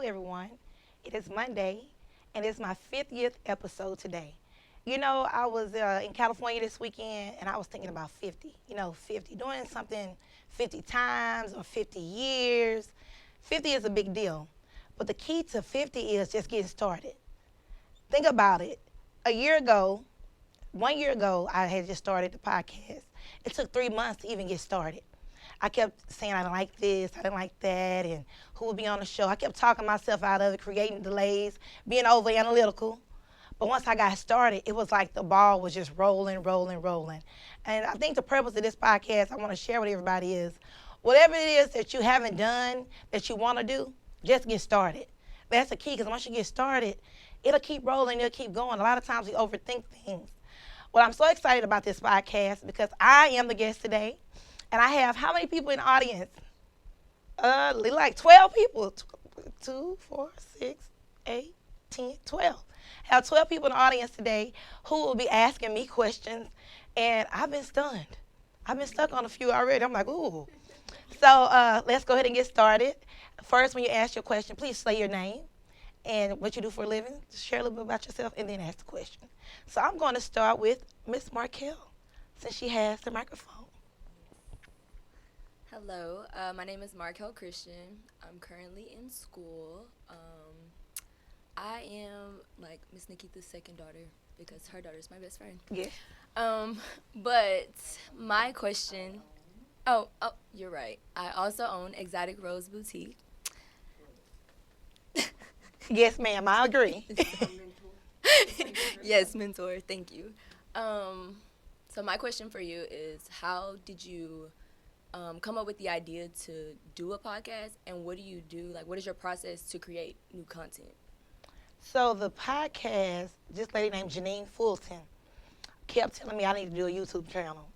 everyone. It is Monday, and it's my 50th episode today. You know, I was in California this weekend, and I was thinking about 50. 50, doing something 50 times or 50 years. 50 is a big deal. But the key to 50 is just getting started. Think about it. A year ago, 1 year ago, I had just started the podcast. It took 3 months to even get started. I kept saying I didn't like this, I didn't like that, and who would be on the show. I kept talking myself out of it, creating delays, being over analytical. But once I got started, it was like the ball was just rolling, rolling, rolling. And I think the purpose of this podcast I want to share with everybody is whatever it is that you haven't done that you want to do, just get started. That's the key, because once you get started, it'll keep rolling, it'll keep going. A lot of times we overthink things. Well, I'm so excited about this podcast because I am the guest today. And I have how many people in the audience? Like 12 people. 2, 4, 6, 8, 10, 12. I have 12 people in the audience today who will be asking me questions. And I've been stunned. I've been stuck on a few already. I'm like, ooh. So let's go ahead and get started. First, when you ask your question, please say your name and what you do for a living. Just share a little bit about yourself and then ask the question. So I'm going to start with Miss Markel, since she has the microphone. Hello, my name is Markel Christian. I'm currently in school. I am like Miss Nikki, the second daughter, because her daughter is my best friend. Yeah. But my question, oh, you're right. I also own Exotic Rose Boutique. Yes, ma'am, I agree. Yes, mentor, thank you. So my question for you is, how did you come up with the idea to do a podcast, and what do you do? Like, what is your process to create new content? So the podcast, this lady named Janine Fulton kept telling me I need to do a YouTube channel.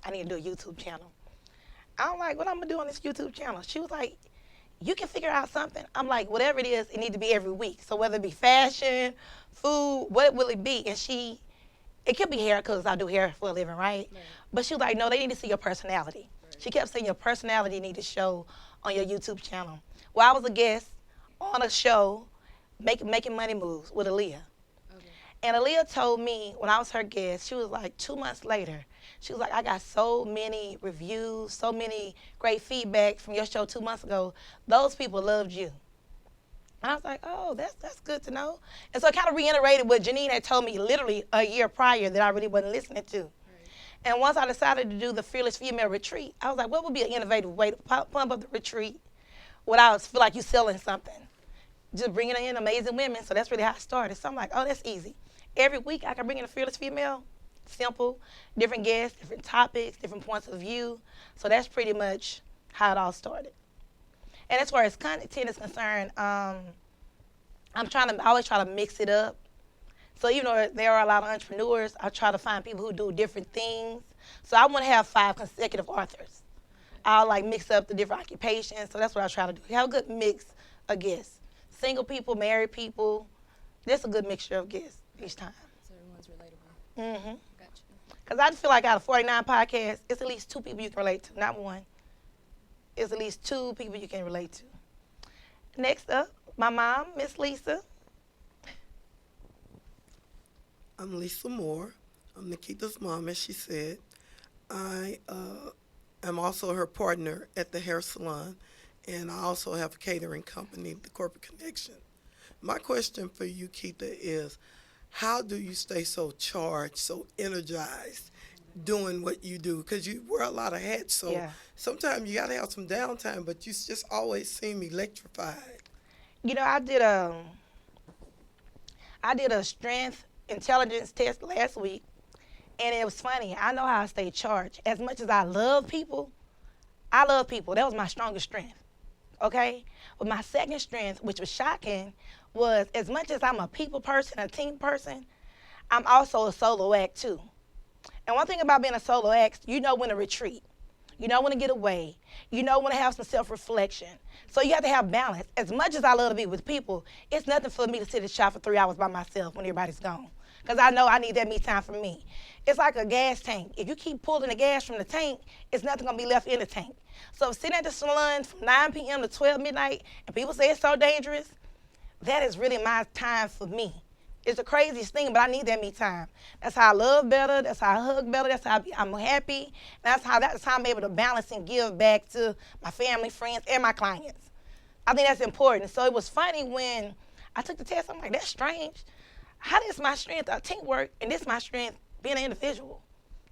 I'm like, what I'm going to do on this YouTube channel? She was like, you can figure out something. I'm like, whatever it is, it needs to be every week. So whether it be fashion, food, what will it be? And it could be hair, because I do hair for a living, right? But she was like, no, they need to see your personality. She kept saying your personality need to show on your YouTube channel. Well, I was a guest on a show, Making Money Moves with Aaliyah. Okay. And Aaliyah told me when I was her guest, she was like 2 months later, she was like, I got so many reviews, so many great feedback from your show 2 months ago. Those people loved you. And I was like, oh, that's good to know. And so it kind of reiterated what Janine had told me literally a year prior that I really wasn't listening to. And once I decided to do the Fearless Female Retreat, I was like, what would be an innovative way to pump up the retreat without feel like you're selling something? Just bringing in amazing women. So that's really how I started. So I'm like, oh, that's easy. Every week I can bring in a fearless female. Simple, different guests, different topics, different points of view. So that's pretty much how it all started. And as far as content is concerned, I always try to mix it up. So even though there are a lot of entrepreneurs, I try to find people who do different things. So I want to have 5 consecutive authors. I'll like mix up the different occupations. So that's what I try to do. Have a good mix of guests. Single people, married people. There's a good mixture of guests each time. So everyone's relatable. Mm-hmm. Gotcha. Because I feel like out of 49 podcasts, it's at least 2 people you can relate to, not one. It's at least 2 people you can relate to. Next up, my mom, Miss Lisa. I'm Lisa Moore. I'm Nikita's mom, as she said. I am also her partner at the hair salon, and I also have a catering company, the Corporate Connection. My question for you, Keita, is how do you stay so charged, so energized doing what you do? Because you wear a lot of hats, so sometimes you got to have some downtime, but you just always seem electrified. You know, I did a strength intelligence test last week, and it was funny. I know how I stay charged. As much as I love people. That was my strongest strength, okay? But my second strength, which was shocking, was as much as I'm a people person, a team person, I'm also a solo act too. And one thing about being a solo act, you know when to retreat. You know when to get away. You know when to have some self-reflection. So you have to have balance. As much as I love to be with people, it's nothing for me to sit in the shop for 3 hours by myself when everybody's gone. Because I know I need that me time for me. It's like a gas tank. If you keep pulling the gas from the tank, it's nothing going to be left in the tank. So sitting at the salon from 9 p.m. to 12 midnight, and people say it's so dangerous, that is really my time for me. It's the craziest thing, but I need that me time. That's how I love better. That's how I hug better. That's how I'm happy. That's how I'm able to balance and give back to my family, friends, and my clients. I think that's important. So it was funny when I took the test. I'm like, that's strange. How is my strength teamwork and this my strength being an individual?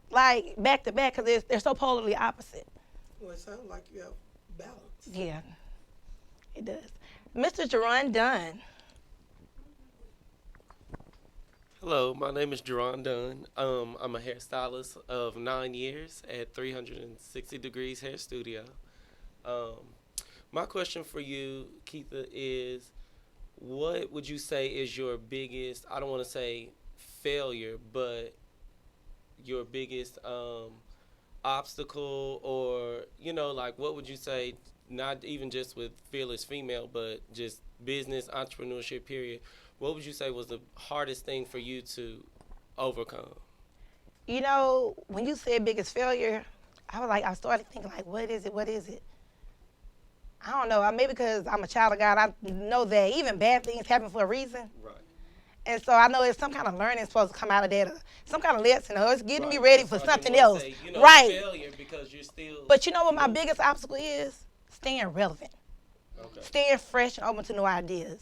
Like back to back, because they're so polarly opposite. Well, it sounds like you have balance. Yeah, it does. Mr. Jerron Dunn. Hello, my name is Jerron Dunn. I'm a hairstylist of 9 years at 360 Degrees Hair Studio. My question for you, Keitha, is what would you say is your biggest, I don't want to say failure, but your biggest obstacle, or, like what would you say, not even just with Fearless Female, but just business, entrepreneurship, period. What would you say was the hardest thing for you to overcome? When you said biggest failure, I started thinking like, what is it? I don't know. Maybe because I'm a child of God, I know that even bad things happen for a reason. Right. And so I know it's some kind of learning supposed to come out of that, some kind of lesson, or it's getting me Right. ready That's for why I something didn't wanna else. say, Right. Failure because you're still. But you know what my biggest obstacle is? Staying relevant. Okay. Staying fresh and open to new ideas.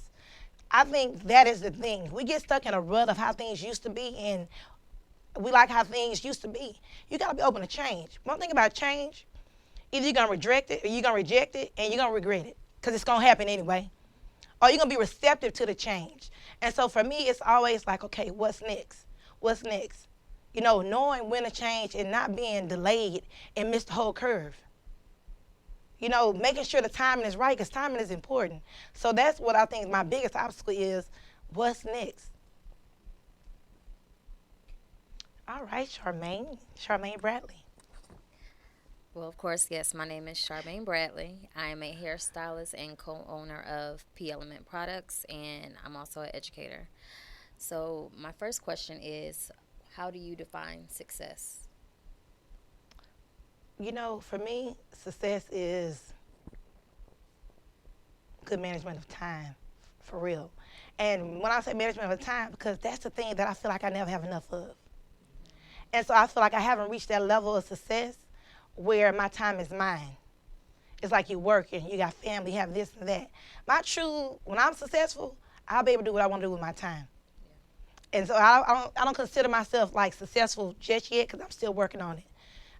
I think that is the thing. We get stuck in a rut of how things used to be, and we like how things used to be. You got to be open to change. One thing about change, either you're going to reject it, or you're going to reject it, and you're going to regret it, because it's going to happen anyway. Or you're going to be receptive to the change. And so for me, it's always like, okay, what's next? What's next? Knowing when to change and not being delayed and miss the whole curve. Making sure the timing is right, because timing is important. So that's what I think my biggest obstacle is, what's next? All right, Charmaine Bradley. Well, of course, yes, my name is Charmaine Bradley. I am a hairstylist and co-owner of P Element Products, and I'm also an educator. So my first question is, how do you define success? For me, success is good management of time, for real. And when I say management of time, because that's the thing that I feel like I never have enough of. And so I feel like I haven't reached that level of success where my time is mine. It's like you're working, you got family, you have this and that. When I'm successful, I'll be able to do what I want to do with my time. And so I don't consider myself like successful just yet, because I'm still working on it.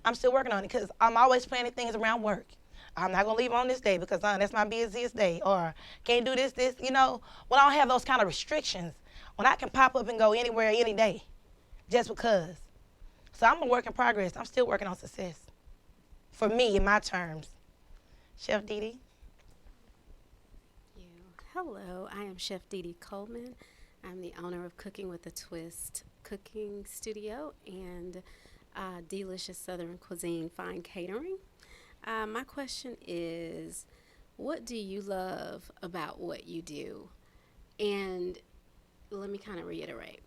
Because I'm always planning things around work. I'm not going to leave on this day because that's my busiest day, or can't do this. When I don't have those kind of restrictions, when I can pop up and go anywhere, any day, just because. So I'm a work in progress. I'm still working on success. For me, in my terms. Chef Dee. Hello, I am Chef Dee Coleman. I'm the owner of Cooking with a Twist Cooking Studio and Delicious Southern Cuisine Fine Catering. My question is, what do you love about what you do? And let me kind of reiterate.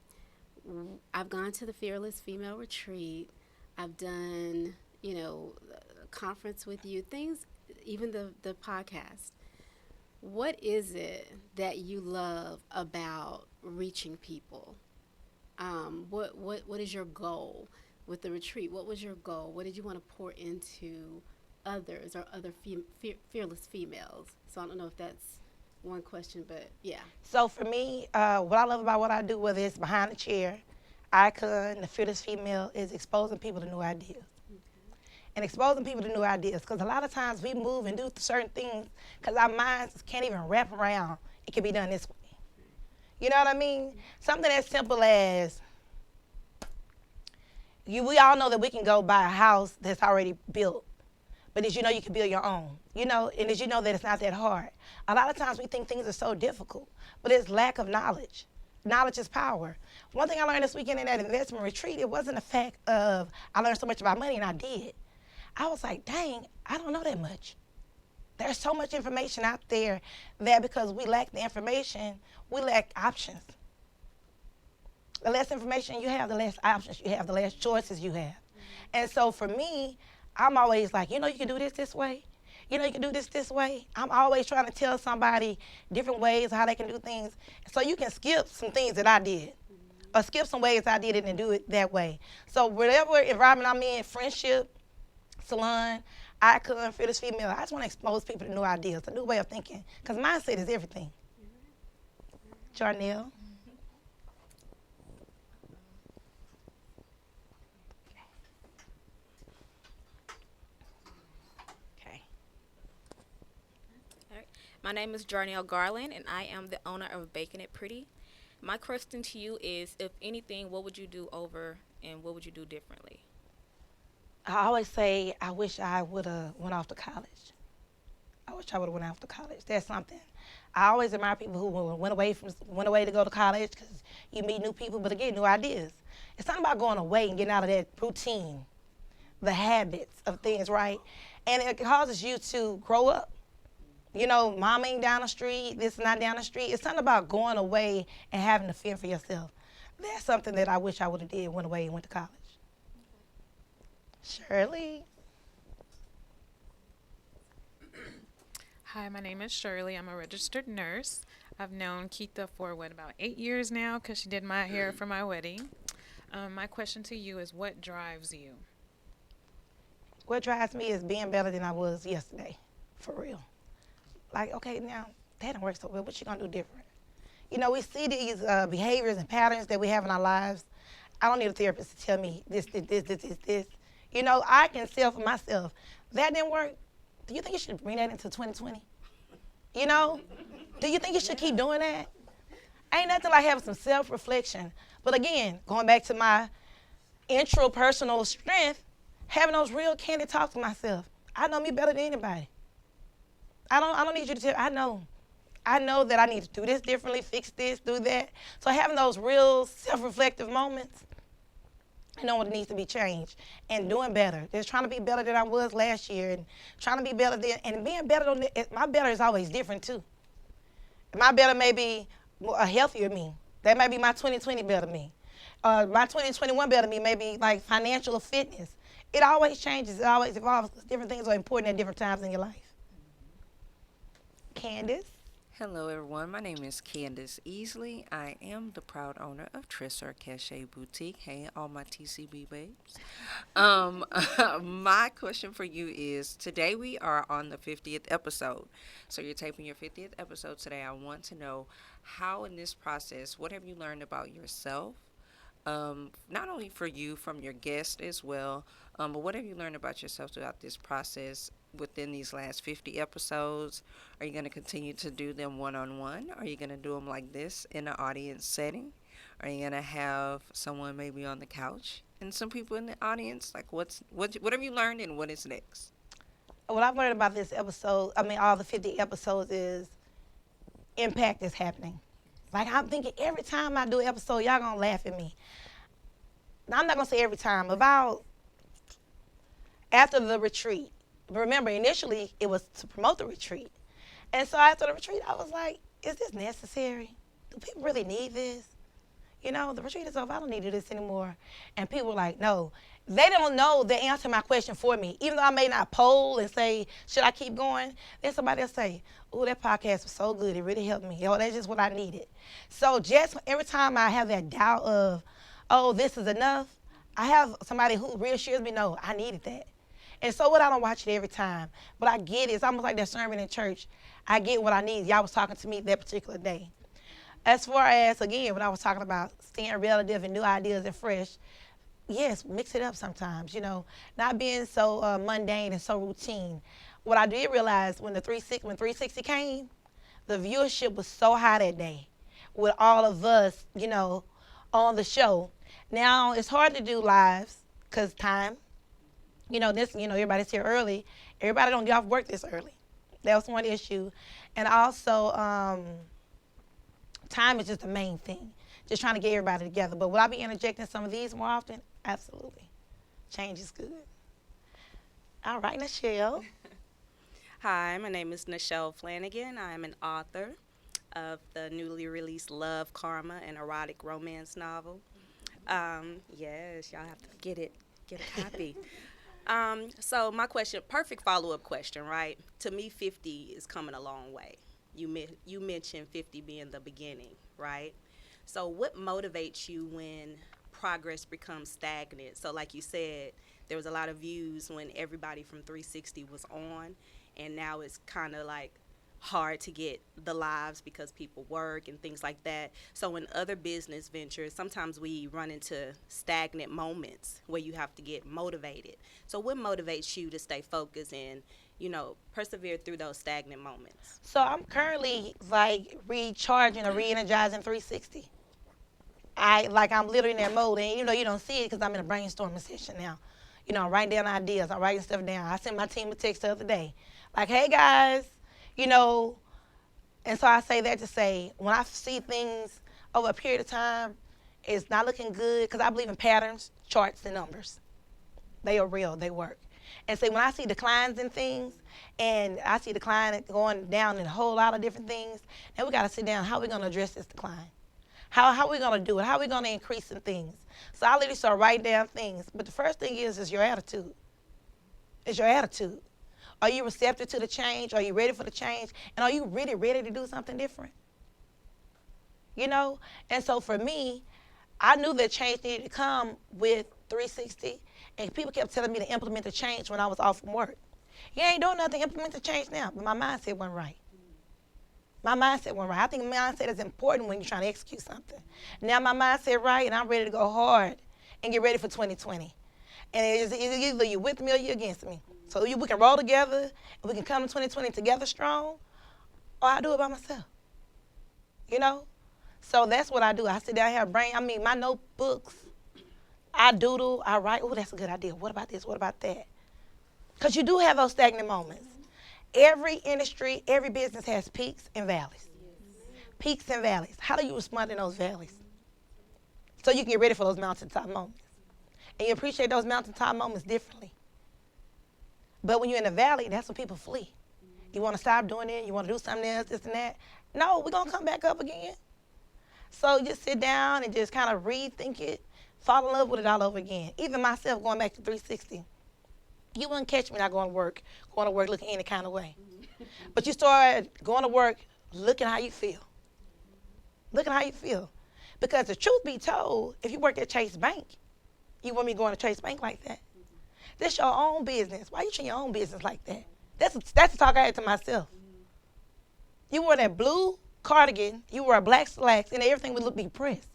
I've gone to the Fearless Female Retreat. I've done, a conference with you, things, even the podcast. What is it that you love about reaching people? What is your goal with the retreat? What was your goal? What did you want to pour into others or other fearless females? So I don't know if that's one question, but yeah. So for me, what I love about what I do, whether it's behind the chair, Icon, the Fearless Female, is exposing people to new ideas. And exposing people to new ideas, because a lot of times we move and do certain things because our minds can't even wrap around it can be done this way. You know what I mean? Something as simple as, we all know that we can go buy a house that's already built, but did you know you can build your own? And did you know that it's not that hard? A lot of times we think things are so difficult, but it's lack of knowledge. Knowledge is power. One thing I learned this weekend in that investment retreat, it wasn't the fact of I learned so much about money, and I did. I was like, dang, I don't know that much. There's so much information out there that because we lack the information, we lack options. The less information you have, the less options you have, the less choices you have. And so for me, I'm always like, you can do this way. you know, you can do this way. I'm always trying to tell somebody different ways how they can do things. So you can skip some things that I did or skip some ways I did it and do it that way. So whatever environment I'm in, friendship, salon, icon, fitness, female, I just want to expose people to new ideas, a new way of thinking, because mindset is everything. Jarnell. Okay. All right. My name is Jarnell Garland, and I am the owner of Baking It Pretty. My question to you is, if anything, what would you do over and what would you do differently? I always say I wish I would have went off to college. I wish I would have went off to college. That's something. I always admire people who went away to go to college because you meet new people, but again, new ideas. It's not about going away and getting out of that routine, the habits of things, right? And it causes you to grow up. You know, mom ain't down the street, this is not down the street. It's something about going away and having to fend for yourself. That's something that I wish I would have did, went away and went to college. Shirley. Hi, my name is Shirley. I'm a registered nurse. I've known Keitha for, about 8 years now because she did my hair for my wedding. My question to you is, what drives you? What drives me is being better than I was yesterday, for real. Like, okay, now, that didn't work so well, what you gonna do different? You know, we see these behaviors and patterns that we have in our lives. I don't need a therapist to tell me this. You know, I can sell for myself. That didn't work. Do you think you should bring that into 2020? You know? Do you think you should keep doing that? Ain't nothing like having some self-reflection. But again, going back to my intrapersonal strength, having those real candid talks with myself. I know me better than anybody. I don't need you to tell. I know. I know that I need to do this differently, fix this, do that. So having those real self-reflective moments, I know what needs to be changed and doing better. Just trying to be better than I was last year and trying to be better than, and being better than, my better is always different too. My better may be a healthier me. That may be my 2020 better me. My 2021 better me may be like financial or fitness. It always changes, it always evolves. Different things are important at different times in your life. Candace. Hello, everyone. My name is Candace Easley. I am the proud owner of Tresor Cachet Boutique. Hey, all my TCB babes. My question for you is, today we are on the 50th episode. So you're taping your 50th episode today. I want to know how in this process, what have you learned about yourself? Not only for you, from your guest as well, but what have you learned about yourself throughout this process within these last 50 episodes? Are you going to continue to do them one-on-one? Are you going to do them like this in an audience setting? Are you going to have someone maybe on the couch and some people in the audience? Like, what have you learned and what is next? What I've learned about this episode, all the 50 episodes, is impact is happening. Like, I'm thinking every time I do an episode, y'all gonna laugh at me. Now, I'm not gonna say every time. About after the retreat. Remember, initially, it was to promote the retreat. And so after the retreat, I was like, is this necessary? Do people really need this? You know, the retreat is over. I don't need to do this anymore. And people were like, no. They don't know the answer to my question for me. Even though I may not poll and say, should I keep going? Then somebody will say, oh, that podcast was so good. It really helped me. Oh, that's just what I needed. So just every time I have that doubt of, oh, this is enough, I have somebody who reassures me, no, I needed that. And so what, I don't watch it every time. But I get it. It's almost like that sermon in church. I get what I need. Y'all was talking to me that particular day. As far as, again, when I was talking about staying relative and new ideas and fresh, yes, mix it up sometimes, you know, not being so mundane and so routine. What I did realize when 360 came, the viewership was so high that day with all of us, you know, on the show. Now, it's hard to do lives because time. You know, everybody's here early. Everybody don't get off work this early. That was one issue. And also, time is just the main thing. Just trying to get everybody together. But will I be interjecting some of these more often? Absolutely. Change is good. All right, Nichelle. Hi, my name is Nichelle Flanagan. I am an author of the newly released Love, Karma, an erotic romance novel. Yes, y'all have to get a copy. So my question, perfect follow-up question, right? To me, 50 is coming a long way. You mentioned 50 being the beginning, right? So what motivates you when progress becomes stagnant? So like you said, there was a lot of views when everybody from 360 was on, and now it's kind of like hard to get the lives because people work and things like that. So in other business ventures, sometimes we run into stagnant moments where you have to get motivated. So what motivates you to stay focused and, persevere through those stagnant moments? So I'm currently like recharging or re-energizing 360. I'm literally in that mode, and you don't see it because I'm in a brainstorming session now. I'm writing down ideas. I'm writing stuff down. I sent my team a text the other day, like, "Hey guys," And so I say that to say, when I see things over a period of time, it's not looking good because I believe in patterns, charts, and numbers. They are real. They work. And so when I see declines in things, and I see decline going down in a whole lot of different things, then we got to sit down. How are we going to address this decline? How are we going to do it? How are we going to increase in things? So I literally start writing down things. But the first thing is your attitude. It's your attitude. Are you receptive to the change? Are you ready for the change? And are you really ready to do something different? And so for me, I knew that change needed to come with 360, and people kept telling me to implement the change when I was off from work. You ain't doing nothing, implement the change now. But my mindset wasn't right. I think mindset is important when you're trying to execute something. Now my mindset right, and I'm ready to go hard and get ready for 2020. And it's either you're with me or you're against me. So we can roll together, and we can come to 2020 together strong, or I do it by myself. So that's what I do. I sit down here, my notebooks, I doodle, I write. Oh, that's a good idea. What about this? What about that? Because you do have those stagnant moments. Every industry, every business has peaks and valleys. Peaks and valleys. How do you respond in those valleys? So you can get ready for those mountaintop moments. And you appreciate those mountaintop moments differently. But when you're in the valley, that's when people flee. You want to stop doing it. You want to do something else, this and that. No, we're going to come back up again. So just sit down and just kind of rethink it, fall in love with it all over again. Even myself going back to 360. You wouldn't catch me not going to work looking any kind of way. But you start going to work looking how you feel. Because the truth be told, if you worked at Chase Bank, you want me going to Chase Bank like that? This your own business. Why you treat your own business like that? That's the talk I had to myself. You wore that blue cardigan, you wore black slacks, and everything would be pressed.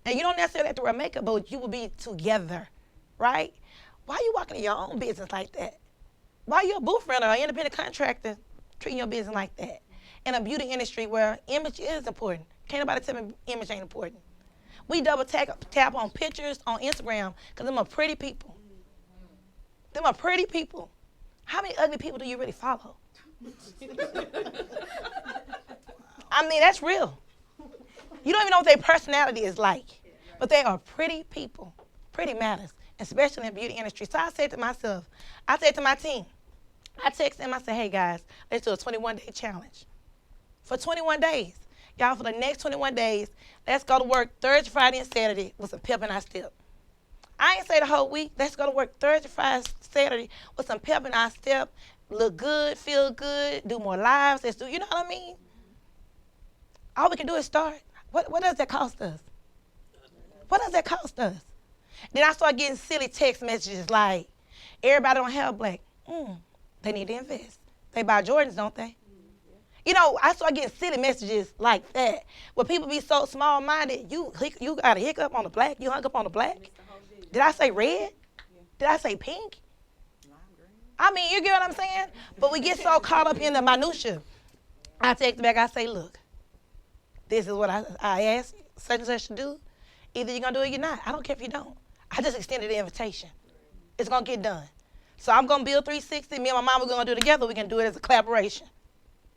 And you don't necessarily have to wear makeup, but you would be together, right? Why are you walking in your own business like that? Why are you a booth renter or independent contractor treating your business like that? In a beauty industry where image is important. Can't nobody tell me image ain't important. We double tap on pictures on Instagram because them are pretty people. How many ugly people do you really follow? That's real. You don't even know what their personality is like. But they are pretty people. Pretty matters, especially in the beauty industry. So I said to my team, I texted them, I said, hey guys, let's do a 21-day challenge. For 21 days. Y'all, for the next 21 days, let's go to work Thursday, Friday, and Saturday with some pep in our step. I ain't say the whole week. Let's go to work Thursday, Friday, Saturday with some pep in our step. Look good, feel good, do more lives. Let's do, you know what I mean? All we can do is start. What does that cost us? Then I start getting silly text messages like, everybody don't have black. They need to invest. They buy Jordans, don't they? I start getting silly messages like that. Where people be so small-minded, you got a hiccup on the black, you hung up on the black. Did I say red? Did I say pink? You get what I'm saying? But we get so caught up in the minutia. I take it back, I say, look, this is what I asked such and such to do. Either you're going to do it or you're not. I don't care if you don't. I just extended the invitation. It's going to get done. So I'm going to build 360. Me and my mom, we're going to do it together. We can do it as a collaboration.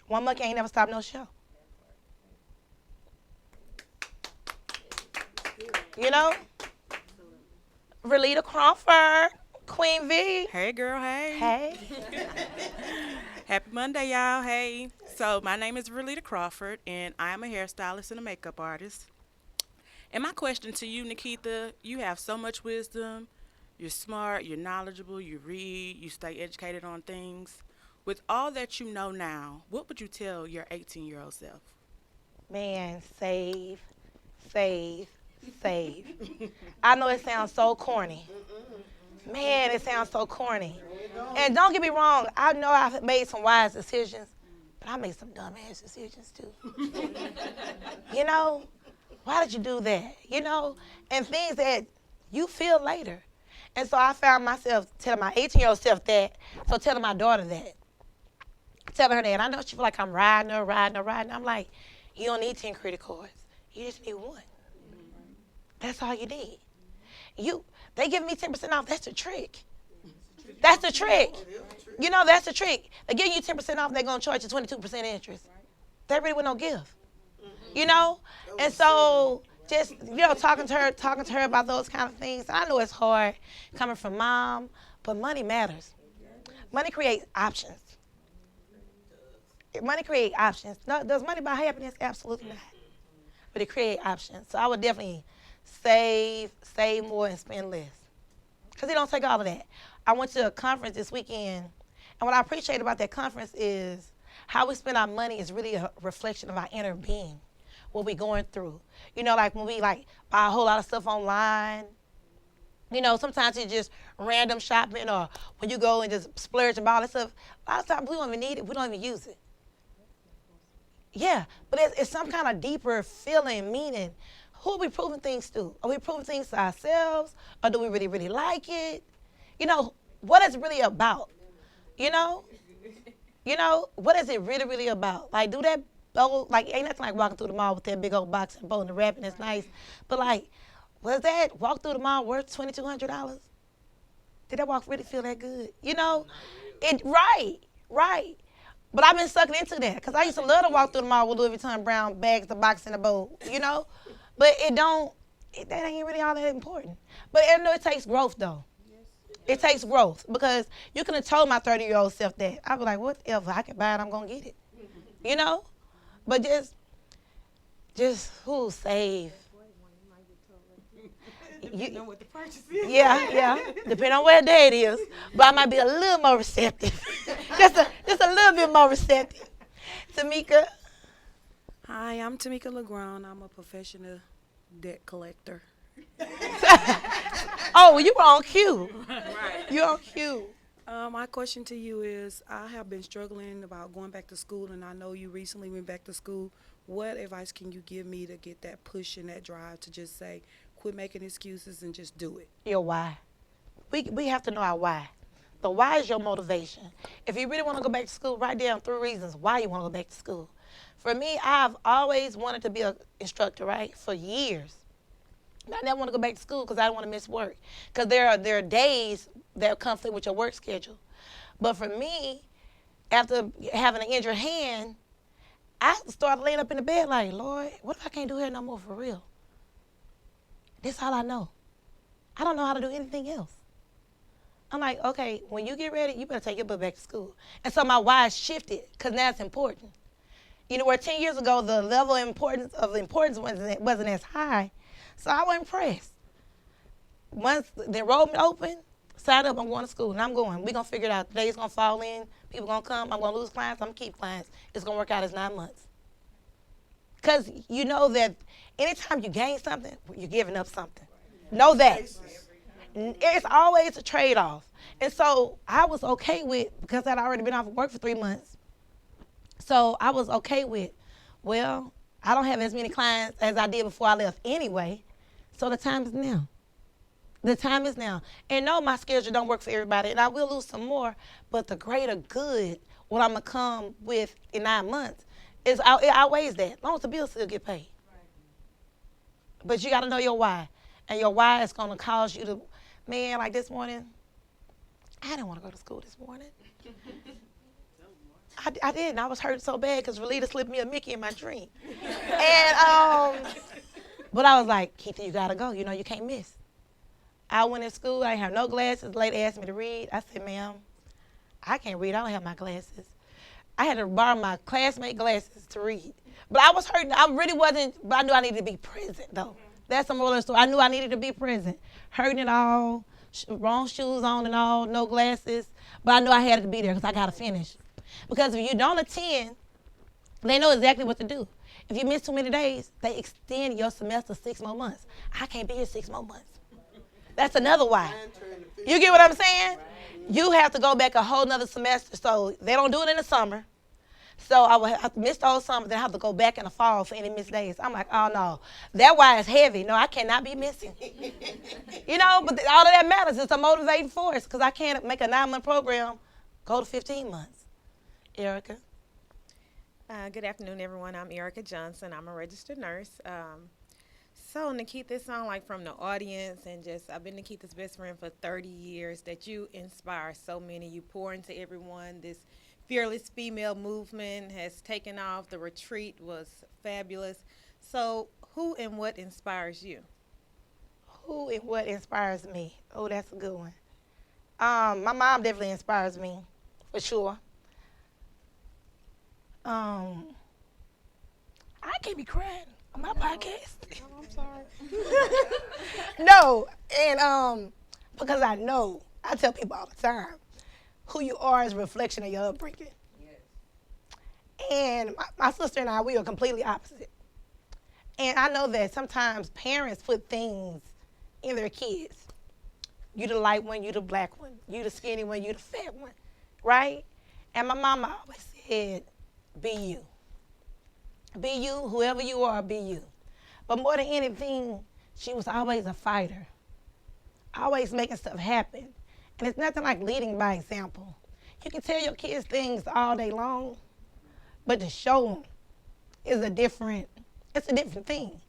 One monkey ain't never stopped no show. Relita Crawford, Queen V. Hey, girl, hey. Hey. Happy Monday, y'all. Hey. So my name is Relita Crawford, and I am a hairstylist and a makeup artist. And my question to you, Nikita, you have so much wisdom. You're smart, you're knowledgeable, you read, you stay educated on things. With all that you know now, what would you tell your 18-year-old self? Man, save, save, save. I know it sounds so corny. Man, it sounds so corny. And don't get me wrong, I know I've made some wise decisions, but I made some dumbass decisions too. You know, why did you do that? You know, and things that you feel later. And so I found myself telling my 18-year-old self that, so telling my daughter that. Telling her that. I know she feel like I'm riding her. I'm like, you don't need 10 credit cards. You just need one. That's all you need. They give me 10% off. That's the trick. That's the trick. You know, that's the trick. They give you 10% off, they're going to charge you 22% interest. They really would no give. You know? And so just, you know, talking to her about those kind of things. I know it's hard coming from mom, but money matters. Money creates options. Money creates options. No, does money buy happiness? Absolutely not. But it creates options. So I would definitely save more and spend less. Because it don't take all of that. I went to a conference this weekend, and what I appreciate about that conference is how we spend our money is really a reflection of our inner being, what we're going through. You know, like when we like buy a whole lot of stuff online, you know, sometimes it's just random shopping, or when you go and just splurge and buy all that stuff, a lot of times we don't even need it, we don't even use it. Yeah, but it's some kind of deeper feeling, meaning. Who are we proving things to? Are we proving things to ourselves, or do we really, really like it? You know, what is it really about? You know, what is it really, really about? Like, do that, like, ain't nothing like walking through the mall with that big old box and bow and the wrap, and it's nice. But, like, was that walk through the mall worth $2,200? Did that walk really feel that good? You know, right. But I've been sucking into that, because I used to love to walk through the mall with Louis Vuitton brown bags, the box, and the bow, you know? But that ain't really all that important. But I know it takes growth, though. It takes growth, because you could have told my 30-year-old self that. I'd be like, whatever, I can buy it, I'm going to get it. You know? But just save. You know what the purchase is. Yeah. Depending on where day it is. But I might be a little more receptive. just a little bit more receptive. Tamika? Hi, I'm Tamika LeGrand. I'm a professional debt collector. Oh, well, you were on cue. Right. You're on cue. My question to you is, I have been struggling about going back to school, and I know you recently went back to school. What advice can you give me to get that push and that drive to just say, quit making excuses and just do it? Your why. We have to know our why. The why is your motivation. If you really want to go back to school, write down 3 reasons why you want to go back to school. For me, I've always wanted to be an instructor, right, for years. I never want to go back to school because I don't want to miss work. Because there are days that conflict with your work schedule. But for me, after having an injured hand, I started laying up in the bed like, Lord, what if I can't do hair no more for real? That's all I know. I don't know how to do anything else. I'm like, okay, when you get ready, you better take your butt back to school. And so my why shifted, because now it's important. You know, where 10 years ago, the level of importance wasn't as high. So I wasn't impressed. Once the enrollment opened, sign up, I'm going to school, and I'm going. We're going to figure it out. The day's going to fall in. People going to come. I'm going to lose clients. I'm going to keep clients. It's going to work out as 9 months. Because you know that anytime you gain something, you're giving up something. Know that. It's always a trade-off. And so I was okay with, because I'd already been off of work for 3 months, so I was okay with, well, I don't have as many clients as I did before I left anyway, so the time is now. The time is now. And no, my schedule don't work for everybody, and I will lose some more, but the greater good, what I'm going to come with in 9 months, it outweighs that, as long as the bills still get paid. But you got to know your why, and your why is going to cause you to, man, like this morning, I didn't want to go to school this morning. I didn't. I was hurt so bad because Relita slipped me a Mickey in my dream. And, but I was like, Keitha, you got to go. You know, you can't miss. I went to school. I didn't have no glasses. The lady asked me to read. I said, ma'am, I can't read. I don't have my glasses. I had to borrow my classmate glasses to read. But I was hurting. I really wasn't, but I knew I needed to be present, though. That's the moral of the story. I knew I needed to be present. Hurting it all, wrong shoes on and all, no glasses. But I knew I had to be there because I got to finish. Because if you don't attend, they know exactly what to do. If you miss too many days, they extend your semester 6 more months. I can't be here 6 more months. That's another why. You get what I'm saying? You have to go back a whole nother semester. So they don't do it in the summer. So I would have to miss the whole summer, then I have to go back in the fall for any missed days. I'm like, oh no, that why is heavy. No, I cannot be missing. You know, but all of that matters. It's a motivating force because I can't make a 9-month program go to 15 months. Erika? Good afternoon, everyone. I'm Erika Johnson. I'm a registered nurse. So, Nikita, this sounds like from the audience, and just I've been Nikita's best friend for 30 years, that you inspire so many. You pour into everyone. This fearless female movement has taken off. The retreat was fabulous. So, who and what inspires you? Who and what inspires me? Oh, that's a good one. My mom definitely inspires me, for sure. I can't be crying on my podcast. Oh, I'm sorry. No, and because I know, I tell people all the time, who you are is a reflection of your upbringing. Yes. And my sister and I, we are completely opposite. And I know that sometimes parents put things in their kids. You the light one, you the black one, you the skinny one, you the fat one, right? And my mama always said, be you. Be you, whoever you are, be you. But more than anything, she was always a fighter, always making stuff happen. And it's nothing like leading by example. You can tell your kids things all day long, but to show them is a different thing.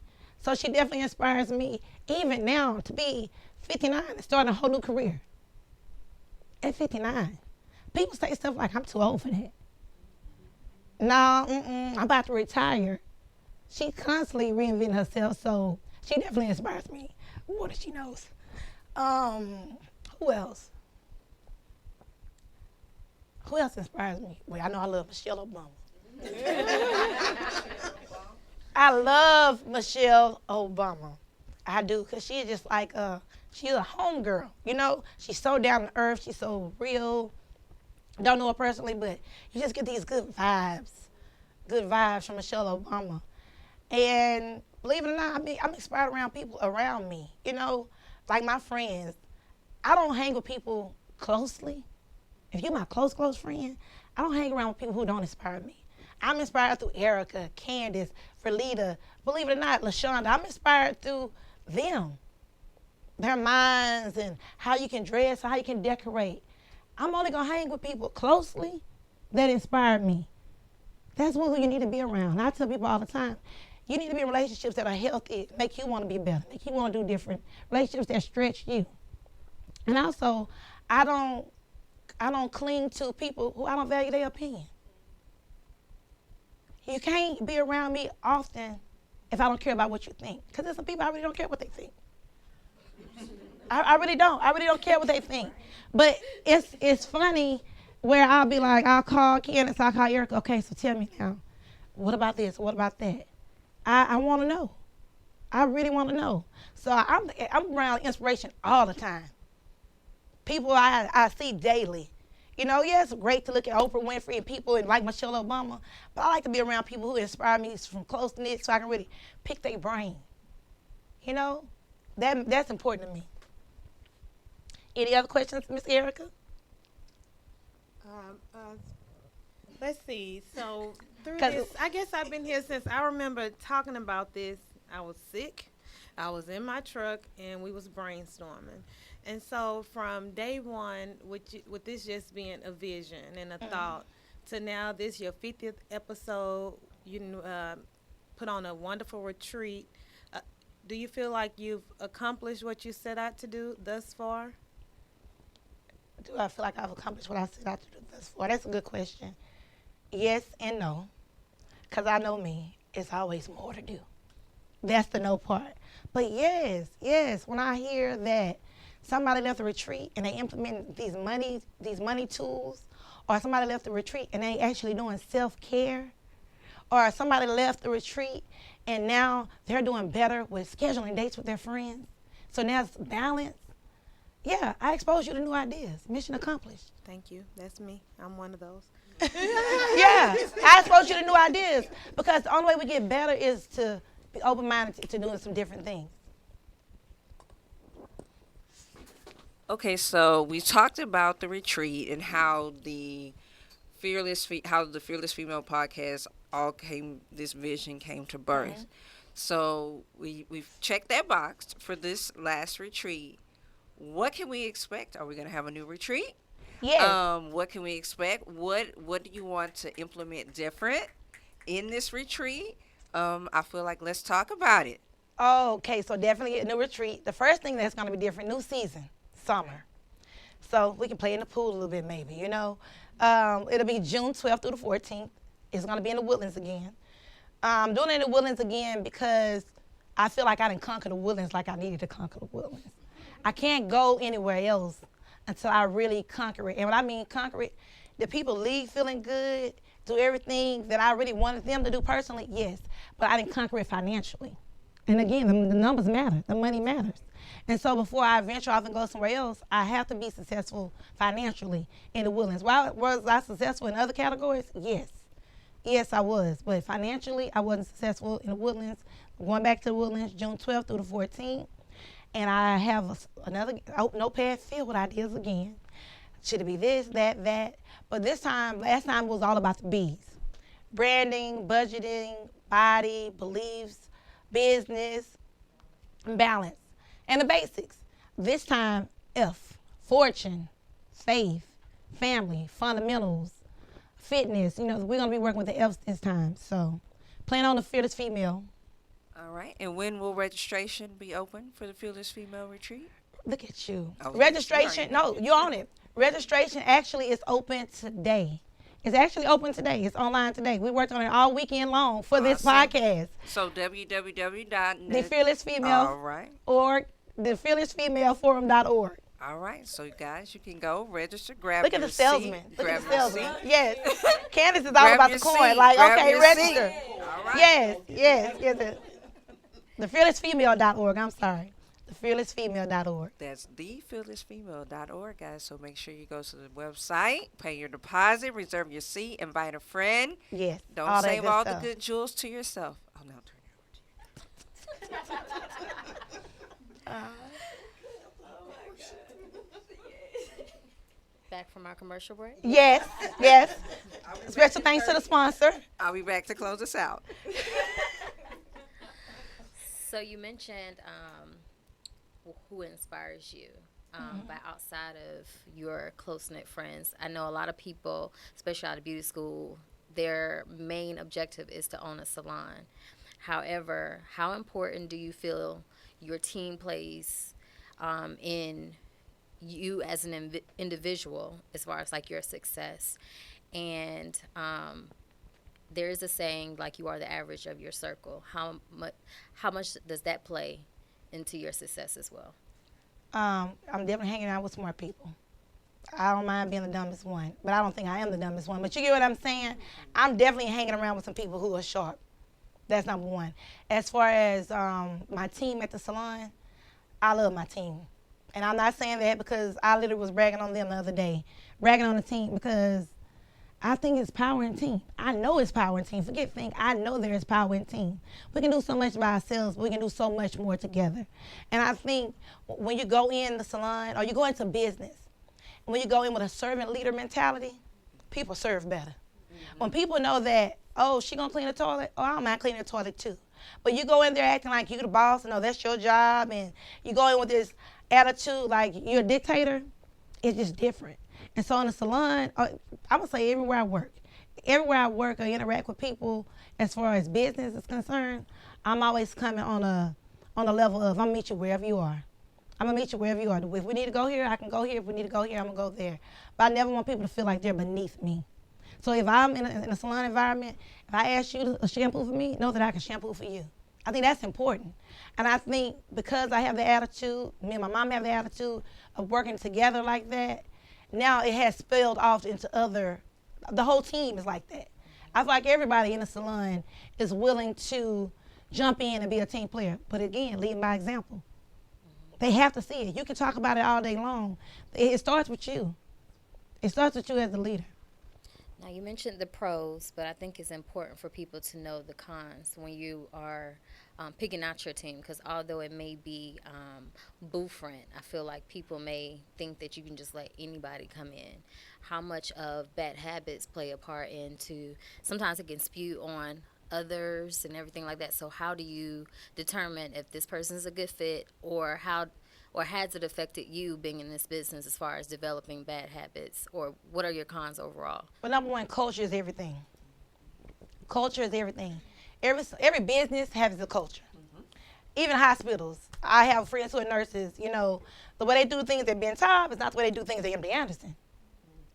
So she definitely inspires me, even now, to be 59 and start a whole new career. At 59. People say stuff like, I'm too old for that. No, I'm about to retire. She constantly reinventing herself, so she definitely inspires me more than she knows. Who else? Who else inspires me? Well, I know I love Michelle Obama. I love Michelle Obama. I do, because she's just like, she's a home girl, you know? She's so down to earth. She's so real. Don't know her personally, but you just get these good vibes from Michelle Obama. And believe it or not, I'm inspired around people around me, you know? Like my friends. I don't hang with people closely. If you're my close friend, I don't hang around with people who don't inspire me. I'm inspired through Erika, Candace, Lita, believe it or not, LaShonda. I'm inspired through them, their minds and how you can dress, how you can decorate. I'm only going to hang with people closely that inspire me. That's who you need to be around. I tell people all the time, you need to be in relationships that are healthy, make you want to be better, make you want to do different, relationships that stretch you. And also, I don't cling to people who I don't value their opinion. You can't be around me often if I don't care about what you think. Because there's some people I really don't care what they think. I really don't. I really don't care what they think. But it's funny where I'll be like, I'll call Candace, I'll call Erika. Okay, so tell me now, what about this? What about that? I want to know. I really want to know. So I'm around inspiration all the time. People I see daily. You know, yeah, it's great to look at Oprah Winfrey and people and like Michelle Obama, but I like to be around people who inspire me from close to knit so I can really pick their brain. You know, that's important to me. Any other questions, Miss Erika? Let's see. So through this, I guess I've been here since I remember talking about this. I was sick. I was in my truck, and we was brainstorming. And so from day one, with this just being a vision and a thought, to now this your 50th episode, you put on a wonderful retreat. Do you feel like you've accomplished what you set out to do thus far? Do I feel like I've accomplished what I set out to do thus far? That's a good question. Yes and no, because I know me. It's always more to do. That's the no part. But yes, when I hear that somebody left the retreat and they implement these money tools, or somebody left the retreat and they actually doing self-care, or somebody left the retreat and now they're doing better with scheduling dates with their friends. So now it's balance. Yeah, I expose you to new ideas. Mission accomplished. Thank you. That's me. I'm one of those. Yeah, I expose you to new ideas because the only way we get better is to be open-minded to doing some different things. Okay, so we talked about the retreat and how the fearless female podcast this vision came to birth. Mm-hmm. So we've checked that box for this last retreat. What can we expect? Are we going to have a new retreat? Yes. What can we expect? What do you want to implement different in this retreat? I feel like let's talk about it. Okay, so definitely a new retreat. The first thing that's going to be different, new season, summer. So we can play in the pool a little bit maybe, you know. It'll be June 12th through the 14th. It's going to be in the Woodlands again. I'm doing it in the Woodlands again because I feel like I didn't conquer the Woodlands like I needed to conquer the Woodlands. I can't go anywhere else until I really conquer it. And when I mean conquer it, the people leave feeling good, do everything that I really wanted them to do personally, yes. But I didn't conquer it financially. And again, the numbers matter. The money matters. And so before I venture off and go somewhere else, I have to be successful financially in the Woodlands. Was I successful in other categories? Yes. Yes, I was. But financially, I wasn't successful in the Woodlands. Going back to the Woodlands, June 12th through the 14th. And I have another notepad filled with ideas again. Should it be this, that? But this time, last time was all about the B's. Branding, budgeting, body, beliefs, business, and balance. And the basics. This time, F, fortune, faith, family, fundamentals, fitness. You know, we're going to be working with the F's this time. So plan on the fearless female. All right. And when will registration be open for the Fearless Female Retreat? Look at you. Oh, Registration, no, you're on it. Registration actually is open today. It's actually open today. It's online today. We worked on it all weekend long for this podcast. So www.net. The Fearless Female. All right. Or the fearlessfemaleforum.org. All right. So, guys, you can go register, grab Look your at the salesman. seat, Look grab at the your salesman. seat. Yes. Candace is all Grab about your the coin. seat. Like, Grab okay, your register. seat. All right. Yes. The fearlessfemale.org. I'm sorry. The fearlessfemale.org. That's thefearlessfemale.org, guys. So make sure you go to the website, pay your deposit, reserve your seat, invite a friend. Yes. Don't save all the good jewels to yourself. I'll now turn it over to you. Back from our commercial break? Yes. Special thanks to the sponsor. I'll be back to close us out. So you mentioned who inspires you, but outside of your close-knit friends, I know a lot of people, especially out of beauty school, their main objective is to own a salon. However, how important do you feel your team plays in you as an individual as far as like your success? And there is a saying like you are the average of your circle. How much does that play into your success as well? I'm definitely hanging out with smart people. I don't mind being the dumbest one, but I don't think I am the dumbest one. But you get what I'm saying? I'm definitely hanging around with some people who are sharp. That's number one. As far as my team at the salon, I love my team. And I'm not saying that because I literally was bragging on them the other day. Bragging on the team because I think it's power in team. I know it's power in team. Forget think. I know there is power in team. We can do so much by ourselves, but we can do so much more together. And I think when you go in the salon or you go into business, when you go in with a servant leader mentality, people serve better. When people know that, oh, she gonna clean the toilet, oh, I don't mind cleaning the toilet too. But you go in there acting like you the boss, and no, that's your job, and you go in with this attitude like you're a dictator, it's just different. And so in the salon, I would say everywhere I work or interact with people as far as business is concerned, I'm always coming on a level of I'm gonna meet you wherever you are. I'm gonna meet you wherever you are. If we need to go here, I can go here. If we need to go here, I'm gonna go there. But I never want people to feel like they're beneath me. So if I'm in a salon environment, if I ask you to shampoo for me, know that I can shampoo for you. I think that's important. And I think because I have the attitude, me and my mom have the attitude of working together like that, now it has spilled off into the whole team is like that. I feel like everybody in the salon is willing to jump in and be a team player. But again, leading by example. They have to see it. You can talk about it all day long. It starts with you. It starts with you as a leader. Now, you mentioned the pros, but I think it's important for people to know the cons when you are picking out your team, because although it may be booth rent, I feel like people may think that you can just let anybody come in. How much of bad habits play a part into, sometimes it can spew on others and everything like that. So how do you determine if this person is a good fit, or has it affected you being in this business as far as developing bad habits, or what are your cons overall? Well, number one, culture is everything. Culture is everything. Every business has a culture. Even hospitals. I have friends who are nurses. You know, the way they do things at Ben Taub is not the way they do things at MD Anderson.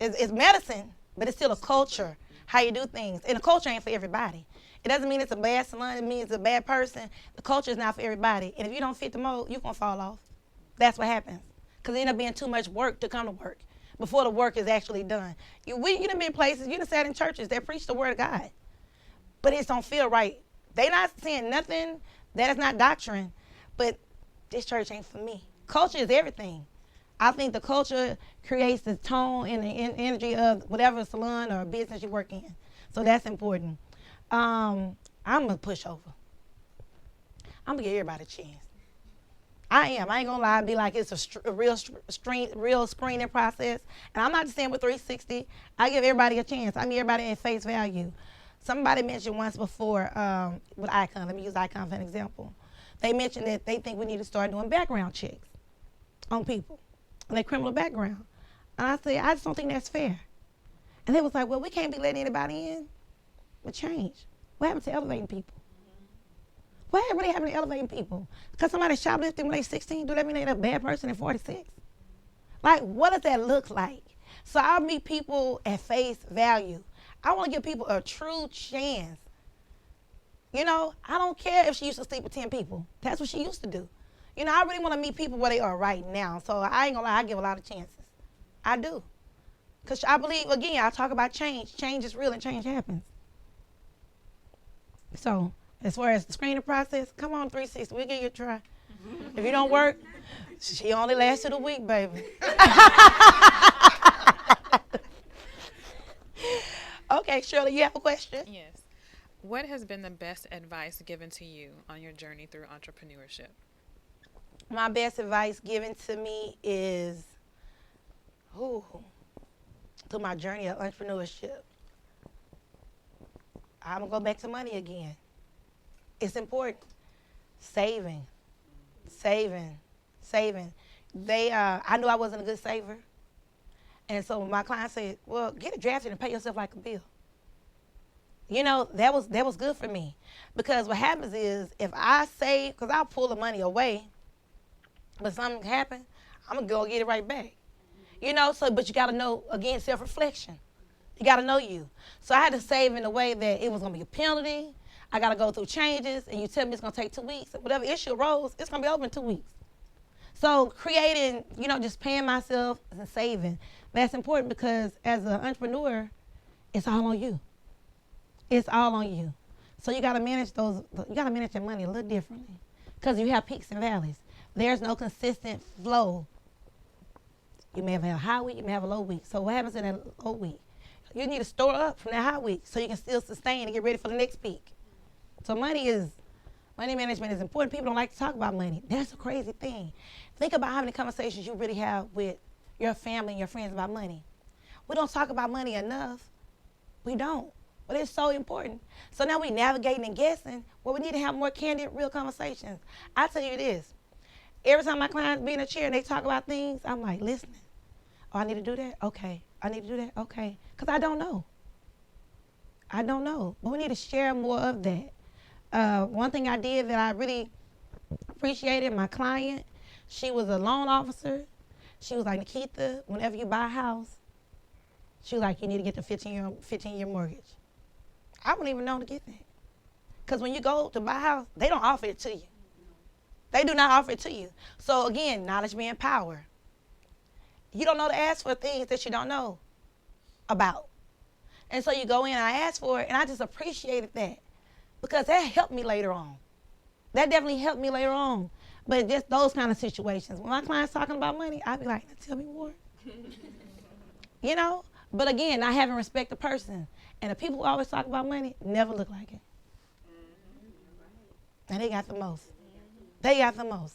It's medicine, but it's still a culture, how you do things. And the culture ain't for everybody. It doesn't mean it's a bad salon. It means it's a bad person. The culture is not for everybody. And if you don't fit the mold, you're going to fall off. That's what happens. Because it end up being too much work to come to work before the work is actually done. You done been places, you done sat in churches that preach the word of God, but it don't feel right. They not saying nothing that is not doctrine, but this church ain't for me. Culture is everything. I think the culture creates the tone and the energy of whatever salon or business you work in. So that's important. I'm a pushover. I'm going to give everybody a chance. I am. I ain't gonna lie and be like it's a real screening process. And I'm not just saying with 360. I give everybody a chance. I mean everybody at face value. Somebody mentioned once before with Icon. Let me use Icon for an example. They mentioned that they think we need to start doing background checks on people, their criminal background. And I said, I just don't think that's fair. And they was like, well, we can't be letting anybody in. But change. What happened to elevating people? What really happened to elevating people? Because somebody shoplifting when they're 16, do that mean they're a bad person at 46? Like, what does that look like? So I meet people at face value. I want to give people a true chance. You know, I don't care if she used to sleep with 10 people. That's what she used to do. You know, I really want to meet people where they are right now. So I ain't going to lie, I give a lot of chances. I do. Because I believe, again, I talk about change. Change is real and change happens. So as far as the screening process, come on, 360, we'll give you a try. If you don't work, she only lasted a week, baby. Okay, Shirley, you have a question? Yes. What has been the best advice given to you on your journey through entrepreneurship? My best advice given to me is, through my journey of entrepreneurship, I'm going to go back to money again. It's important. Saving. I knew I wasn't a good saver. And so my client said, well, get it drafted and pay yourself like a bill. You know, that was good for me. Because what happens is, if I save, because I'll pull the money away, but something happens, I'm going to go get it right back. You know, but you got to know, again, self-reflection. You got to know you. So I had to save in a way that it was going to be a penalty. I got to go through changes, and you tell me it's going to take 2 weeks. Whatever issue arose, it's going to be over in 2 weeks. So creating, you know, just paying myself and saving, that's important because as an entrepreneur, it's all on you. It's all on you. So you got to manage your money a little differently because you have peaks and valleys. There's no consistent flow. You may have a high week, you may have a low week. So what happens in that low week? You need to store up from that high week so you can still sustain and get ready for the next peak. So money management is important. People don't like to talk about money. That's a crazy thing. Think about how many conversations you really have with your family and your friends about money. We don't talk about money enough. We don't. But it's so important. So now we navigating and guessing. Well, we need to have more candid, real conversations. I tell you this. Every time my clients be in a chair and they talk about things, I'm like, listening. Oh, I need to do that? Okay. I need to do that? Okay. Because I don't know. But we need to share more of that. One thing I did that I really appreciated, my client, she was a loan officer. She was like, Nikita, whenever you buy a house, she was like, you need to get the 15-year mortgage. I wouldn't even know to get that. Because when you go to buy a house, they don't offer it to you. They do not offer it to you. So again, knowledge being power. You don't know to ask for things that you don't know about. And so you go in and I ask for it, and I just appreciated that because that helped me later on. That definitely helped me later on But just those kind of situations. When my client's talking about money, I be like, tell me more. You know? But again, I haven't respect the person. And the people who always talk about money never look like it. And they got the most. They got the most.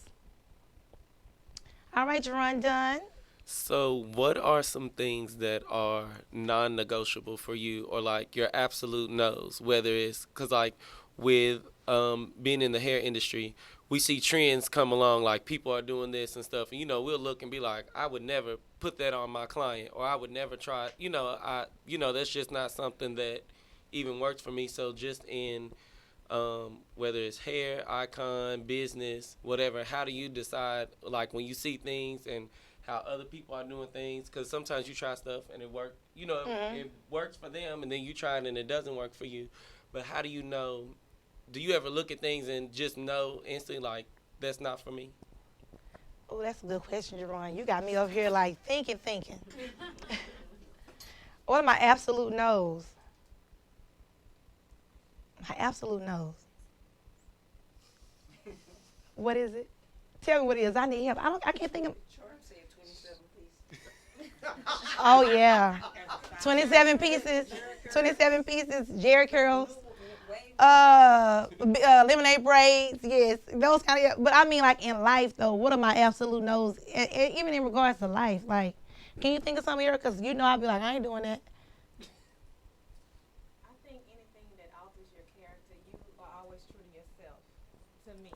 All right, you're done. So, what are some things that are non-negotiable for you, or like your absolute no's? Whether it's because, like, with being in the hair industry, we see trends come along, like people are doing this and stuff, and we'll look and be like, I would never put that on my client, or I would never try. That's just not something that even works for me. So, just in whether it's hair, icon, business, whatever, how do you decide, like, when you see things and how other people are doing things? Because sometimes you try stuff and it works, it works for them, and then you try it and it doesn't work for you. But how do you know? Do you ever look at things and just know instantly, like, that's not for me? Oh, that's a good question, Jerron. You got me over here, like, thinking. What are my absolute no's? My absolute no's. What is it? Tell me what it is. I need help. I can't think of. Oh, yeah. 27 pieces. 27 pieces. Jerry curls. Lemonade braids. Yes. Those kind of. But I mean, like, in life, though, what are my absolute no's? And even in regards to life. Like, can you think of something, Erika? Because I'll be like, I ain't doing that. I think anything that alters your character, you are always true to yourself, to me.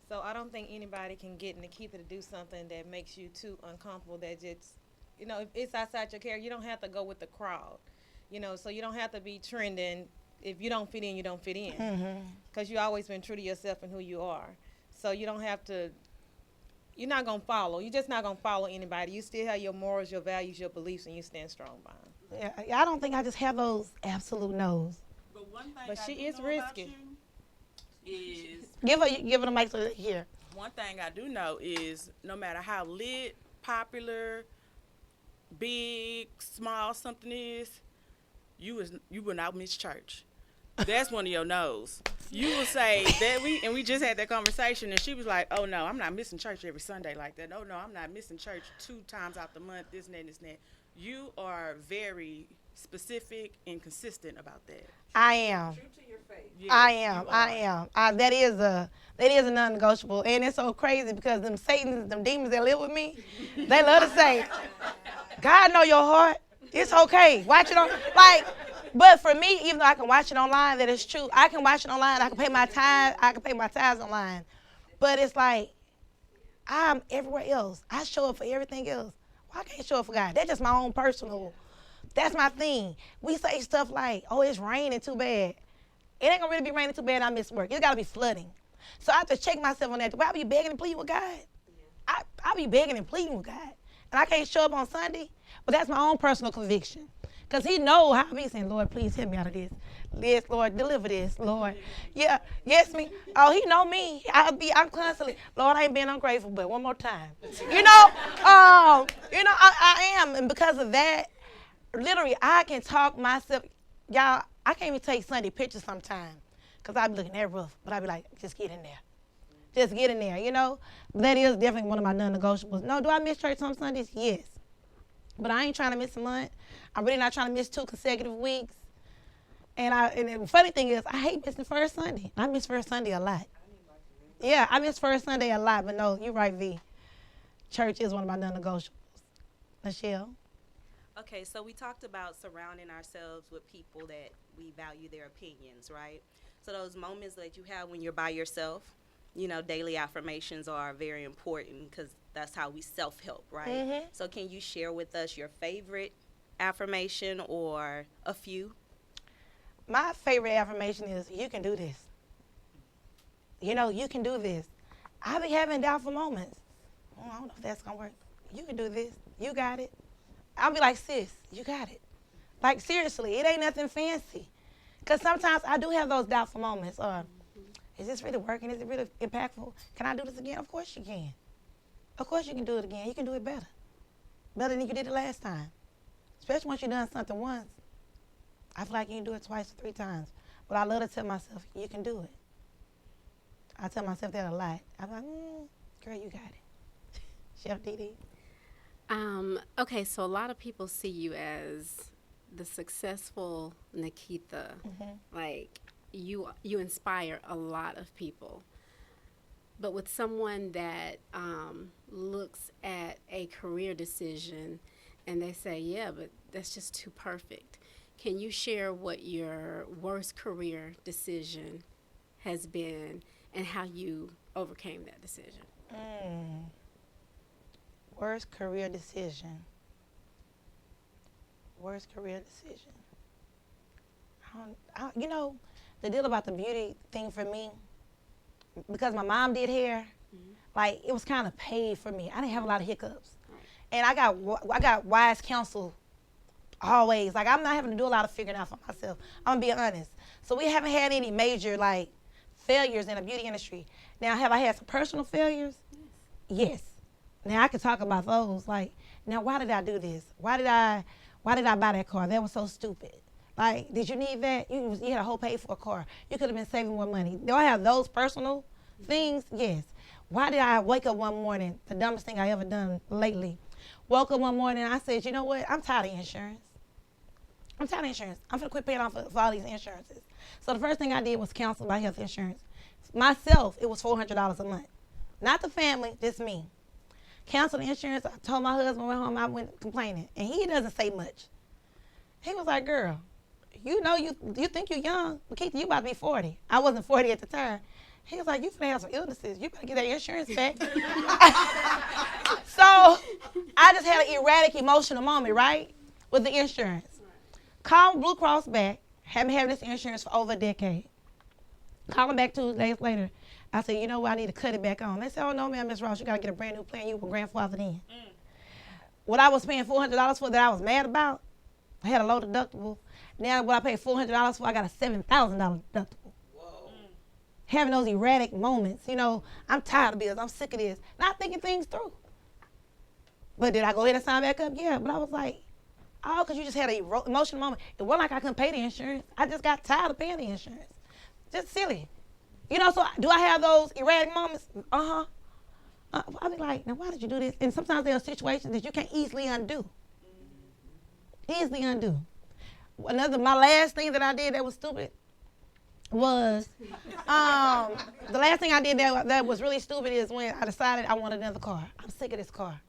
So I don't think anybody can get Nikita to do something that makes you too uncomfortable, that just, if it's outside your character, you don't have to go with the crowd. So you don't have to be trending. If you don't fit in, you don't fit in. Because you've always been true to yourself and who you are. So you don't have to, you're not going to follow. You're just not going to follow anybody. You still have your morals, your values, your beliefs, and you stand strong by them. Yeah, I don't think I just have those absolute no's. But one thing But I she do is know risky. about you is Give her the mic so they hear. one thing I do know is no matter how lit, popular, big, small something is, you will not miss church. That's one of your no's. You will say that we just had that conversation, and she was like, "Oh no, I'm not missing church every Sunday like that. Oh no, I'm not missing church 2 times out the month. This and that, this and that." You are very specific and consistent about that. I am. True to your faith. Yes, I am. That is a non-negotiable, and it's so crazy because them Satans, them demons that live with me, they love to say, "God know your heart. It's okay. Watch it on." But for me, even though I can watch it online, that is true. I can watch it online. I can pay my time. I can pay my tithes online. But it's like I'm everywhere else. I show up for everything else. Why can't I show up for God? That's just my own personal. That's my thing. We say stuff like, "Oh, it's raining too bad." It ain't gonna really be raining too bad. I miss work. It's gotta be flooding. So I have to check myself on that. Do I be begging and pleading with God? I be begging and pleading with God. And I can't show up on Sunday. But that's my own personal conviction. Because he knows how I be saying, "Lord, please help me out of this. Yes, Lord, deliver this, Lord." Yeah, yes, me. Oh, he know me. I'm constantly, "Lord, I ain't being ungrateful, but one more time." I am. And because of that, literally, I can talk myself. Y'all, I can't even take Sunday pictures sometimes because I be looking that rough. But I be like, just get in there. Just get in there, That is definitely one of my non-negotiables. No, do I miss church on Sundays? Yes. But I ain't trying to miss a month. I'm really not trying to miss 2 consecutive weeks. And the funny thing is, I hate missing first Sunday. I miss first Sunday a lot. Yeah, I miss first Sunday a lot. But no, you're right, V. Church is one of my non-negotiables. Michelle? Okay, so we talked about surrounding ourselves with people that we value their opinions, right? So those moments that you have when you're by yourself, daily affirmations are very important because that's how we self-help, right? Mm-hmm. So can you share with us your favorite affirmation or a few? My favorite affirmation is, "You can do this." You can do this. I be having doubtful moments. Oh, I don't know if that's going to work. You can do this. You got it. I'll be like, "Sis, you got it." Like, seriously, it ain't nothing fancy. Because sometimes I do have those doubtful moments. Or, is this really working? Is it really impactful? Can I do this again? Of course you can. Of course you can do it again. You can do it better. Better than you did it last time. Especially once you've done something once. I feel like you can do it twice or 3 times. But I love to tell myself, you can do it. I tell myself that a lot. I'm like, Girl, you got it. Chef Dee. Okay, so a lot of people see you as the successful Nikita. Like you inspire a lot of people. But with someone that looks at a career decision and they say, yeah, but that's just too perfect. Can you share what your worst career decision has been and how you overcame that decision? Worst career decision. Worst career decision. You know, the deal about the beauty thing for me, because my mom did hair, like it was kind of paid for me. I didn't have a lot of hiccups, and I got wise counsel always. Like I'm not having to do a lot of figuring out for myself. I'm gonna be honest. So we haven't had any major like failures in the beauty industry. Now, have I had some personal failures? Yes. Now I could talk about those. Like, now why did I do this? Why did I buy that car? That was so stupid. Like, did you need that? You had a whole paid for a car. You could have been saving more money. Do I have those personal things? Yes. Why did I wake up one morning, the dumbest thing I ever done lately? Woke up one morning and I said, you know what? I'm tired of insurance. I'm tired of insurance. I'm going to quit paying off for all these insurances. So the first thing I did was cancel my health insurance. Myself, it was $400 a month. Not the family, just me. Canceled the insurance. I told my husband, went home, I went complaining. And he doesn't say much. He was like, girl, you know you think you're young, but Keith, you about to be 40. I wasn't 40 at the time. He was like, you finna have some illnesses. You better get that insurance back. So I just had an erratic emotional moment, right, with the insurance. Called Blue Cross back. Haven't had this insurance for over a decade. Calling back 2 days later. I said, you know what, I need to cut it back on. They said, oh, no, ma'am, Miss Ross, you got to get a brand new plan. You were grandfathered in. What I was paying $400 for that I was mad about, I had a low deductible. Now what I paid $400 for, I got a $7,000 deductible. Whoa. Having those erratic moments, you know, I'm tired of bills. I'm sick of this. Not thinking things through. But did I go ahead and sign back up? Yeah, but I was like, oh, because you just had an emotional moment. It wasn't like I couldn't pay the insurance. I just got tired of paying the insurance. Just silly. You know, so do I have those erratic moments? I'll be like, now why did you do this? And sometimes there are situations that you can't easily undo. Easily undo. My last thing that I did that was stupid was, the last thing I did that was really stupid is when I decided I wanted another car. I'm sick of this car.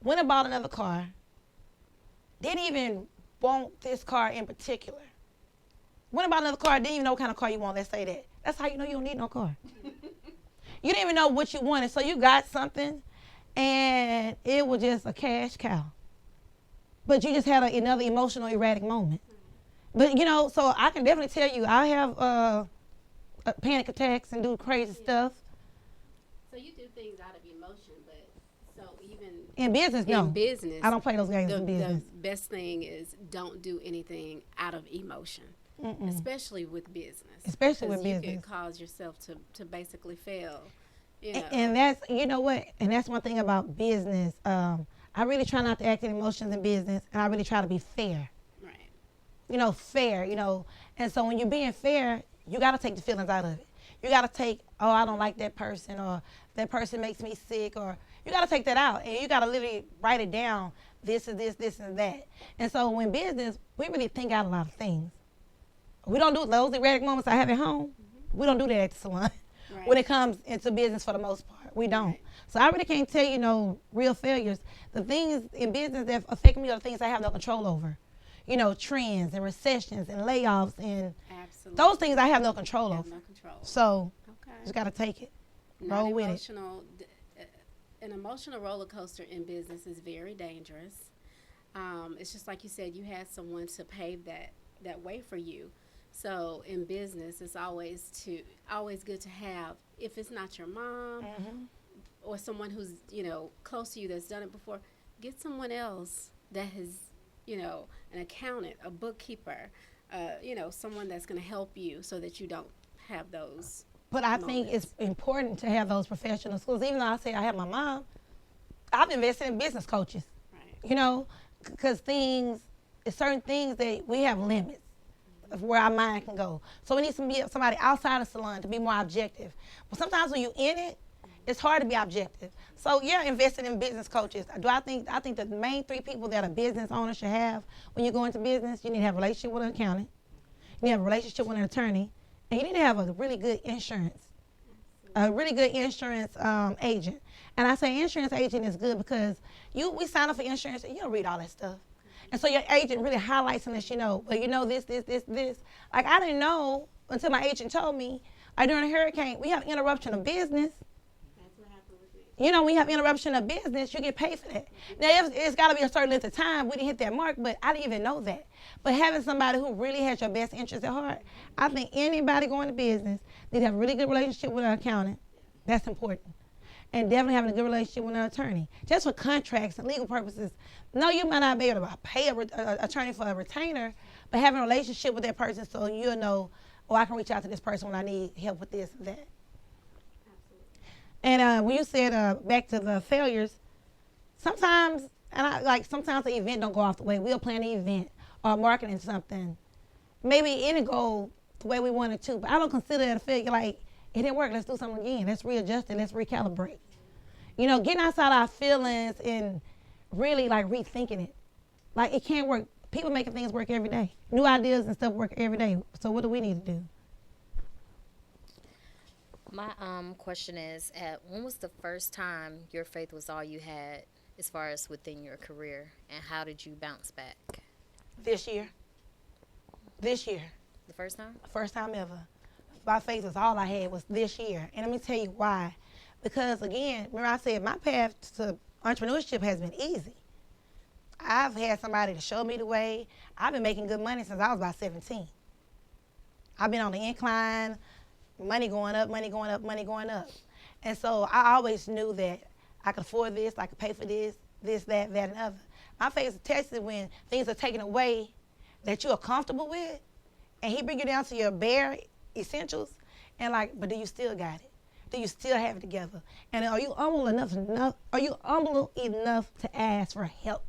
Went and bought another car. Didn't even want this car in particular. Went and bought another car, didn't even know what kind of car you want, let's say that. That's how you know you don't need no car. You didn't even know what you wanted, so you got something, and it was just a cash cow. But you just had another emotional, erratic moment. But, you know, so I can definitely tell you, I have panic attacks and do crazy stuff. So you do things out of emotion, but so even in business, no. In business, I don't play those games in business. The best thing is don't do anything out of emotion. Especially with business. Especially with business. You can cause yourself to basically fail. You know. And that's, you know what, and that's one thing about business. I really try not to act in emotions in business, and I really try to be fair. Right. You know, fair, you know. And so when you're being fair, you got to take the feelings out of it. You got to take, oh, I don't like that person, or that person makes me sick, or you got to take that out. And you got to literally write it down, this is this, this and that. And so in business, we really think out a lot of things. We don't do those erratic moments I have at home. We don't do that at the salon. Right. When it comes into business for the most part. We don't. Right. So I really can't tell you no real failures. The things in business that affect me are the things I have no control over. You know, trends and recessions and layoffs and those things I have no control over. No control. So just got to take it. Roll with it. An emotional roller coaster in business is very dangerous. It's just like you said, you had someone to pave that way for you. So in business, it's always good to have, if it's not your mom or someone who's, you know, close to you that's done it before, get someone else that has, you know, an accountant, a bookkeeper, you know, someone that's going to help you so that you don't have those. But I think it's important to have those professional schools. Even though I say I have my mom, I've invested in business coaches, you know, because certain things that we have limits of where our mind can go. So we need somebody outside the salon to be more objective. But sometimes when you're in it, It's hard to be objective. So you're investing in business coaches. I think the main 3 people that a business owner should have when you go into business, you need to have a relationship with an accountant, you need to have a relationship with an attorney, and you need to have a really good insurance agent. And I say insurance agent is good because we sign up for insurance and you don't read all that stuff. And so your agent really highlights and lets you know, well, you know this. Like I didn't know until my agent told me, during a hurricane, we have interruption of business. That's what happened with me. You know, when you have interruption of business, you get paid for that. Now, it's got to be a certain length of time. We didn't hit that mark, but I didn't even know that. But having somebody who really has your best interest at heart, I think anybody going to business need to have a really good relationship with an accountant. That's important. And definitely having a good relationship with an attorney. Just for contracts and legal purposes. No, you might not be able to pay an attorney for a retainer, but having a relationship with that person so you'll know, I can reach out to this person when I need help with this and that. Absolutely. And when you said back to the failures, sometimes the event don't go off the way. We'll plan an event or marketing something. Maybe it didn't go the way we wanted to, but I don't consider that a failure. Like, it didn't work. Let's do something again. Let's readjust it. Let's recalibrate. You know, getting outside our feelings and really like rethinking it. Like, it can't work. People making things work every day. New ideas and stuff work every day. So what do we need to do? My question is, when was the first time your faith was all you had as far as within your career, and how did you bounce back? This year. The first time? First time ever. My faith was all I had was this year. And let me tell you why. Because, again, remember I said my path to entrepreneurship has been easy. I've had somebody to show me the way. I've been making good money since I was about 17. I've been on the incline, money going up. And so I always knew that I could afford this, I could pay for this, that, and other. My faith is tested when things are taken away that you are comfortable with, and he bring you down to your bare essentials, and but do you still got it? Do you still have it together? And are you humble enough to ask for help?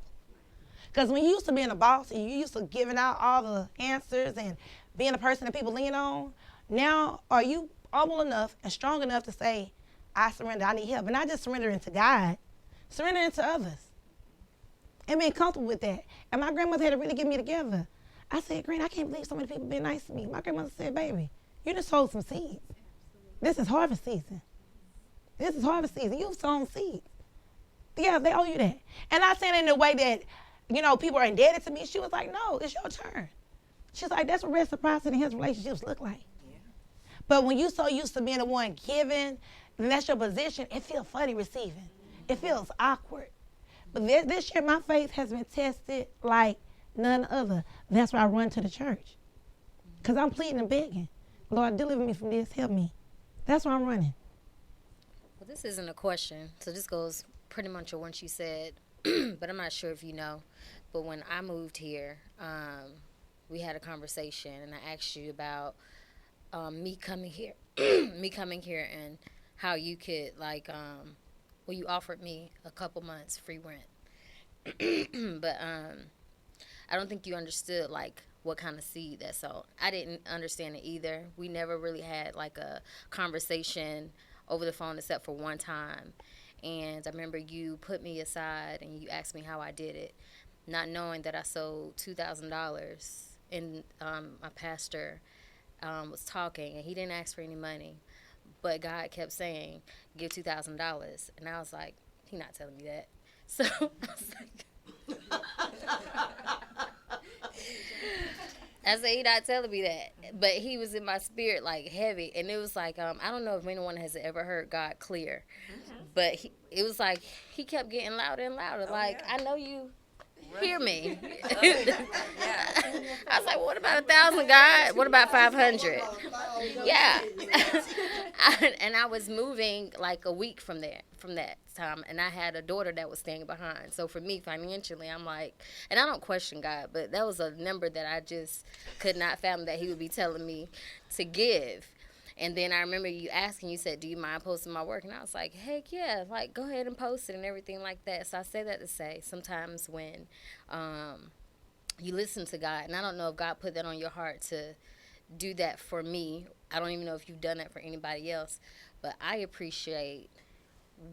Because when you used to being a boss and you used to giving out all the answers and being a person that people lean on, now are you humble enough and strong enough to say, I surrender, I need help? And not just surrendering to God, surrendering to others. And being comfortable with that. And my grandmother had to really get me together. I said, Granny, I can't believe so many people being nice to me. My grandmother said, baby, you just sowed some seeds. This is harvest season. You've sown seeds. Yeah, they owe you that. And not saying it in the way that, people are indebted to me. She was like, no, it's your turn. She's like, that's what reciprocity in his relationships look like. Yeah. But when you're so used to being the one giving, and that's your position, it feels funny receiving. It feels awkward. But this year, my faith has been tested like none other. That's why I run to the church. Because I'm pleading and begging. Lord, deliver me from this. Help me. That's why I'm running. Well, this isn't a question, so this goes pretty much on what you said, but I'm not sure if you know. But when I moved here, we had a conversation, and I asked you about me coming here, and how you could, you offered me a couple months free rent. But I don't think you understood, what kind of seed that's sown. I didn't understand it either. We never really had, a conversation over the phone except for one time. And I remember you put me aside and you asked me how I did it, not knowing that I sold $2,000. And my pastor was talking, and he didn't ask for any money. But God kept saying, give $2,000. And I was like, he not telling me that. So I was like... I said, he not telling me that. But he was in my spirit, heavy. And it was I don't know if anyone has ever heard God clear. Mm-hmm. But it was he kept getting louder and louder. I know you hear me. I was like, what about 1,000, God? What about 500? Yeah. And I was moving a week from that time, and I had a daughter that was staying behind. So for me, financially, I'm and I don't question God, but that was a number that I just could not fathom that he would be telling me to give. And then I remember you asking, you said, do you mind posting my work? And I was like, heck yeah, go ahead and post it and everything like that. So I say that to say sometimes when you listen to God, and I don't know if God put that on your heart to do that for me. I don't even know if you've done that for anybody else, but I appreciate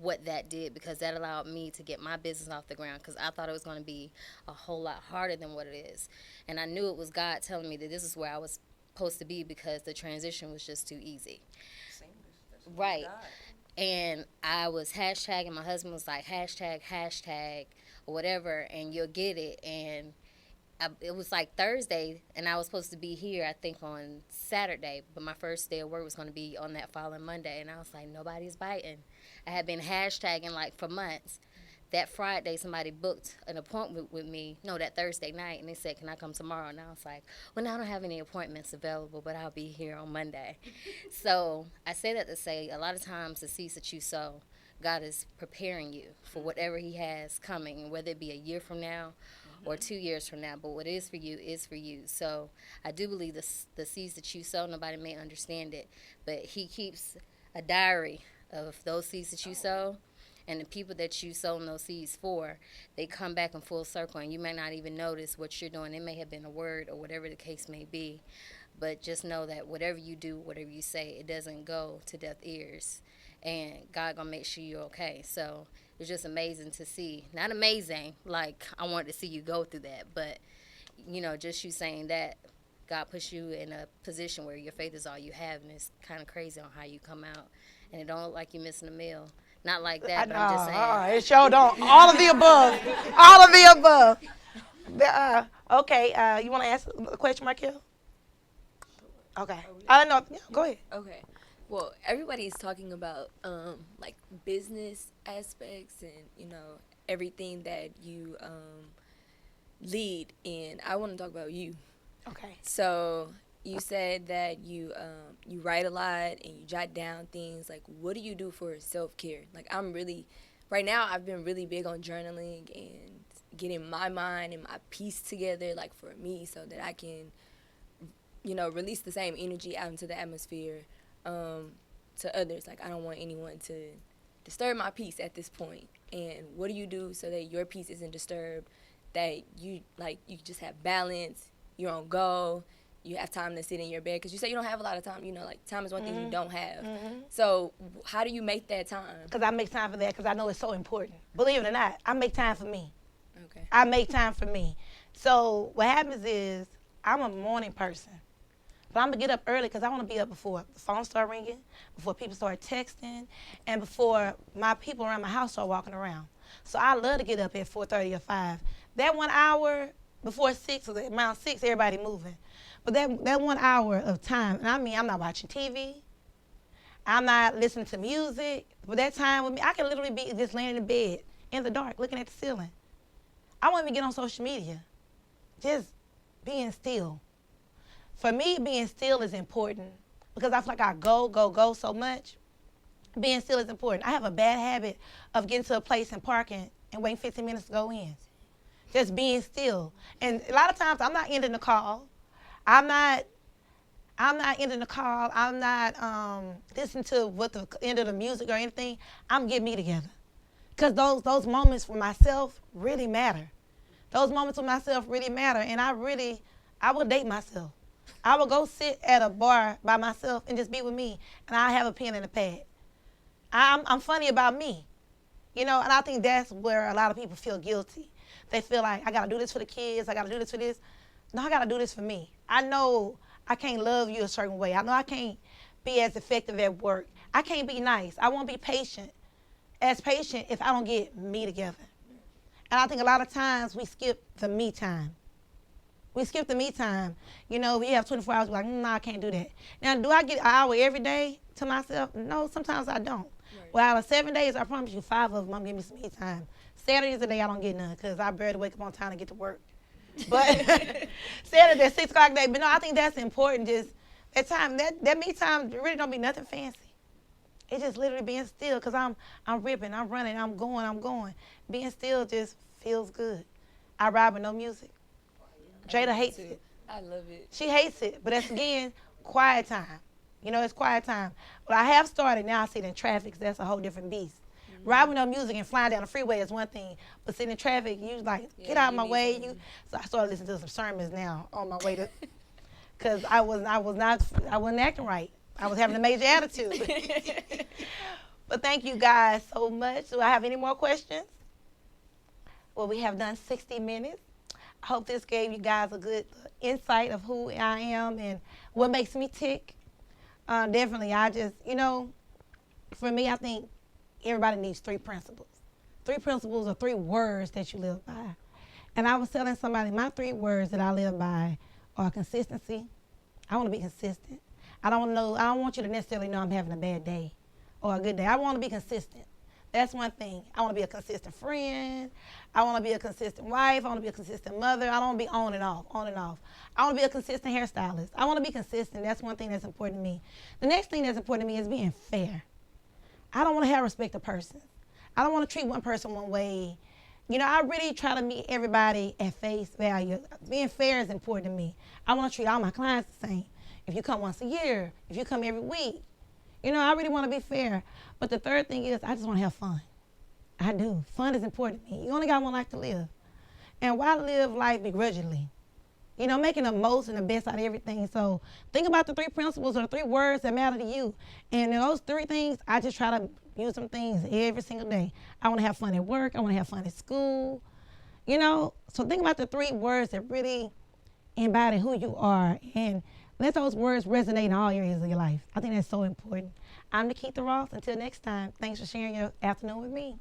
what that did, because that allowed me to get my business off the ground, because I thought it was going to be a whole lot harder than what it is. And I knew it was God telling me that this is where I was supposed to be, because the transition was just too easy. Right. And I was hashtagging, my husband was like, hashtag, or whatever, and you'll get it. And it was like Thursday, and I was supposed to be here, I think, on Saturday, but my first day of work was going to be on that following Monday, and I was like, nobody's biting. I had been hashtagging, like, for months. That Friday, somebody booked an appointment with me, that Thursday night, and they said, can I come tomorrow? And I was like, well, no, I don't have any appointments available, but I'll be here on Monday. So I say that to say, a lot of times the seeds that you sow, God is preparing you for whatever he has coming, whether it be a year from now or 2 years from now, but what is for you is for you. So I do believe the seeds that you sow, nobody may understand it, but he keeps a diary of those seeds that you sow. And the people that you sown those seeds for, they come back in full circle, and you may not even notice what you're doing. It may have been a word or whatever the case may be. But just know that whatever you do, whatever you say, it doesn't go to deaf ears. And God going to make sure you're okay. So it's just amazing to see. Not amazing, like I wanted to see you go through that. But, just you saying that, God puts you in a position where your faith is all you have. And it's kind of crazy on how you come out. And it don't look like you're missing a meal. Not like that, but I'm just saying. It sure don't. All of the above. All of the above. Okay, you want to ask a question, Markel? Okay. I don't know. Yeah, go ahead. Okay. Well, everybody's talking about like business aspects and everything that you lead in. I want to talk about you. Okay. So you said that you write a lot and you jot down things. Like, what do you do for self-care? Like, right now I've been really big on journaling and getting my mind and my peace together, like, for me, so that I can, release the same energy out into the atmosphere to others. Like, I don't want anyone to disturb my peace at this point. And what do you do so that your peace isn't disturbed, that you just have balance, you're on go, you have time to sit in your bed? Because you say you don't have a lot of time. Time is one thing you don't have. Mm-hmm. So how do you make that time? Because I make time for that, because I know it's so important. Believe it or not, I make time for me. Okay. I make time for me. So what happens is, I'm a morning person. But I'm going to get up early because I want to be up before the phone start ringing, before people start texting, and before my people around my house start walking around. So I love to get up at 4:30 or 5. That 1 hour before 6, around 6, everybody moving. But that 1 hour of time, and I mean, I'm not watching TV. I'm not listening to music. But that time with me, I can literally be just laying in bed in the dark, looking at the ceiling. I won't even get on social media. Just being still. For me, being still is important because I feel like I go so much. Being still is important. I have a bad habit of getting to a place and parking and waiting 15 minutes to go in. Just being still. And a lot of times, I'm not ending the call. I'm not ending the call. I'm not listening to what the end of the music or anything. I'm getting me together. Because those moments for myself really matter. Those moments with myself really matter. And I will date myself. I will go sit at a bar by myself and just be with me. And I have a pen and a pad. I'm funny about me. And I think that's where a lot of people feel guilty. They feel like, I got to do this for the kids. I got to do this for this. No, I got to do this for me. I know I can't love you a certain way. I know I can't be as effective at work. I can't be nice. I won't be patient if I don't get me together. And I think a lot of times we skip the me time. We skip the me time. We have 24 hours. We're like, no, I can't do that. Now, do I get an hour every day to myself? No, sometimes I don't. Right. Well, out of 7 days, I promise you 5 of them, I'm giving me some me time. Saturdays a day, I don't get none because I barely wake up on time to get to work. But Saturday at 6 o'clock a day. But no, I think that's important. Just that time, that me time really don't be nothing fancy. It's just literally being still because I'm ripping, I'm running, I'm going. Being still just feels good. I ride with no music. Jada hates it. I love it. She hates it, but that's, again, quiet time. It's quiet time. But I have started, now I sit in traffic, so that's a whole different beast. Mm-hmm. Riding with no music and flying down the freeway is one thing, but sitting in traffic, you get out of my way. So I started listening to some sermons now on my way to, because I wasn't acting right. I was having a major attitude. But thank you guys so much. Do I have any more questions? Well, we have done 60 minutes. I hope this gave you guys a good insight of who I am and what makes me tick. Definitely, I just, for me, I think everybody needs 3 principles. 3 principles are 3 words that you live by. And I was telling somebody my 3 words that I live by are consistency. I want to be consistent. I don't want you to necessarily know I'm having a bad day or a good day. I want to be consistent. That's one thing. I want to be a consistent friend. I want to be a consistent wife. I want to be a consistent mother. I don't want to be on and off, on and off. I want to be a consistent hairstylist. I want to be consistent. That's one thing that's important to me. The next thing that's important to me is being fair. I don't want to have respect of persons. I don't want to treat one person one way. I really try to meet everybody at face value. Being fair is important to me. I want to treat all my clients the same. If you come once a year, if you come every week, I really want to be fair. But the third thing is I just want to have fun. I do. Fun is important to me. You only got one life to live. And why live life begrudgingly? Making the most and the best out of everything. So think about the 3 principles or 3 words that matter to you. And in those 3 things, I just try to use some things every single day. I want to have fun at work. I want to have fun at school. So think about the 3 words that really embody who you are. And let those words resonate in all areas of your life. I think that's so important. I'm Nikki Ross. Until next time, thanks for sharing your afternoon with me.